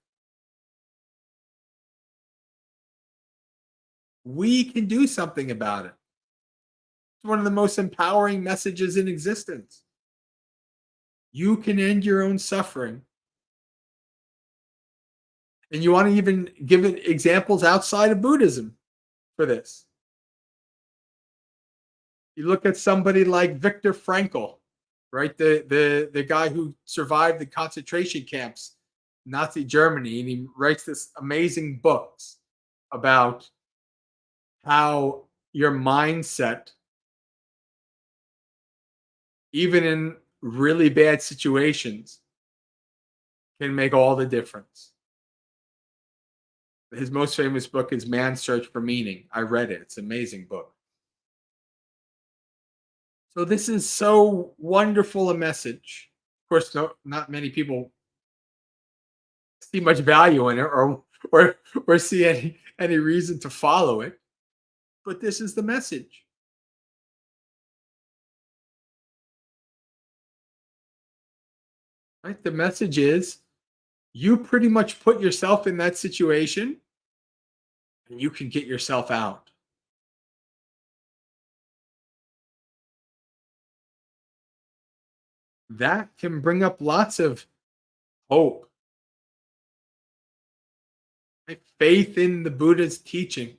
We can do something about it. It's one of the most empowering messages in existence. You can end your own suffering. And you want to even give it examples outside of Buddhism for this. You look at somebody like Viktor Frankl, right? The guy who survived the concentration camps, Nazi Germany, and he writes this amazing books about how your mindset, even in really bad situations, can make all the difference. His most famous book is Man's Search for Meaning. I read it. It's an amazing book. So this is so wonderful a message. Of course, not many people see much value in it or see any reason to follow it. But this is the message. Right? The message is you pretty much put yourself in that situation and you can get yourself out. That can bring up lots of hope, right? Faith in the Buddha's teachings.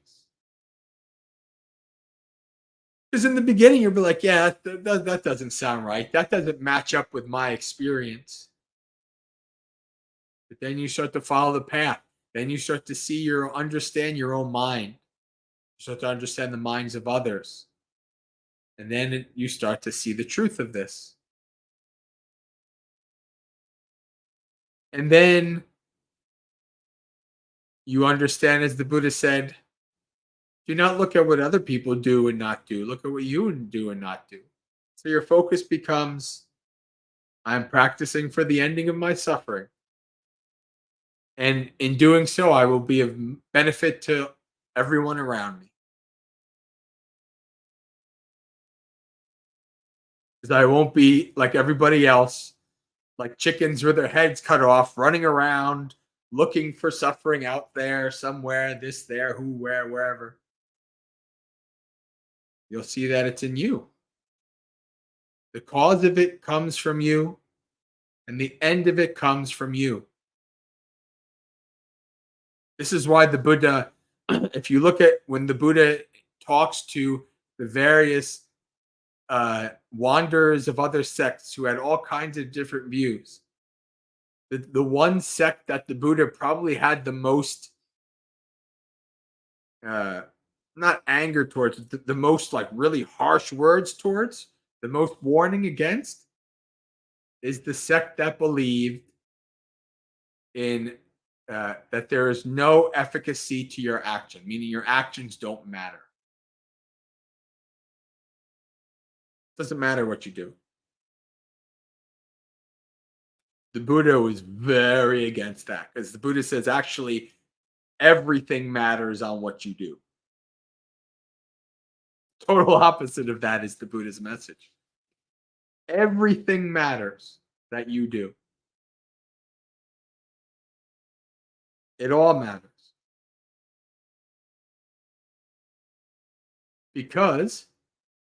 Because in the beginning, you'll be like, yeah, that doesn't sound right. That doesn't match up with my experience. But then you start to follow the path. Then you start to understand your own mind. You start to understand the minds of others. And then you start to see the truth of this. And then you understand, as the Buddha said, do not look at what other people do and not do. Look at what you do and not do. So your focus becomes, I'm practicing for the ending of my suffering. And in doing so, I will be of benefit to everyone around me. Because I won't be like everybody else, like chickens with their heads cut off, running around, looking for suffering out there, somewhere, this, there, who, where, wherever. You'll see that it's in you. The cause of it comes from you, and the end of it comes from you. This is why the Buddha, if you look at when the Buddha talks to the various wanderers of other sects who had all kinds of different views, the one sect that the Buddha probably had the most, not anger towards, the most like really harsh words towards, the most warning against, is the sect that believed in that there is no efficacy to your action, meaning your actions don't matter. Doesn't matter what you do. The Buddha was very against that because the Buddha says actually everything matters on what you do. Total opposite of that is the Buddha's message. Everything matters that you do. It all matters. Because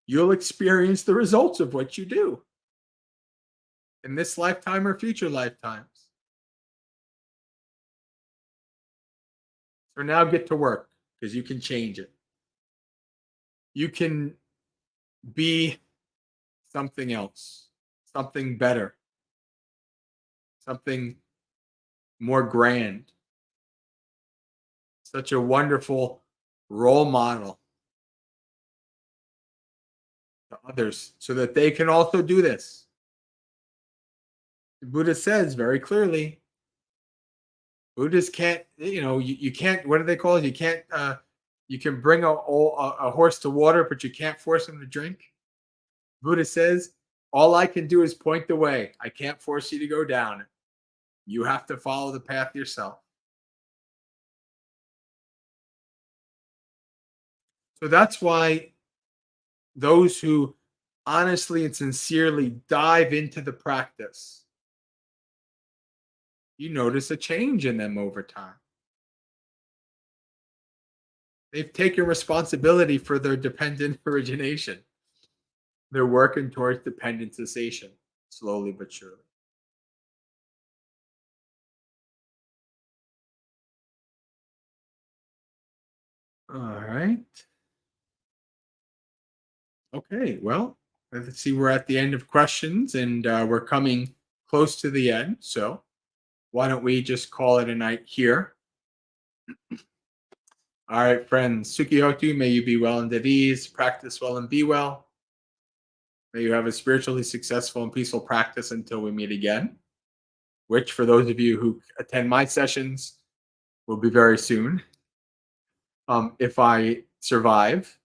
you'll experience the results of what you do in this lifetime or future lifetimes. So now get to work because you can change it. You can be something else, something better, something more grand. Such a wonderful role model to others so that they can also do this. The Buddha says very clearly, Buddhists can't, you can't, what do they call it? You can't, you can bring a horse to water, but you can't force him to drink. Buddha says, all I can do is point the way. I can't force you to go down. You have to follow the path yourself. So that's why those who honestly and sincerely dive into the practice, you notice a change in them over time. They've taken responsibility for their dependent origination. They're working towards dependent cessation, slowly but surely. All right. Okay. Well, let's see. We're at the end of questions and we're coming close to the end. So why don't we just call it a night here? All right, friends. Sukihotu, may you be well and at ease, practice well and be well. May you have a spiritually successful and peaceful practice until we meet again, which for those of you who attend my sessions will be very soon. If I survive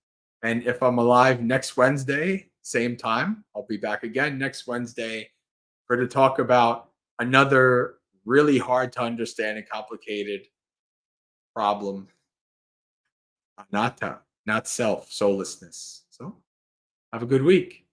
and if I'm alive next Wednesday, same time, I'll be back again next Wednesday to talk about another really hard to understand and complicated problem, anatta, not self, soullessness. So have a good week.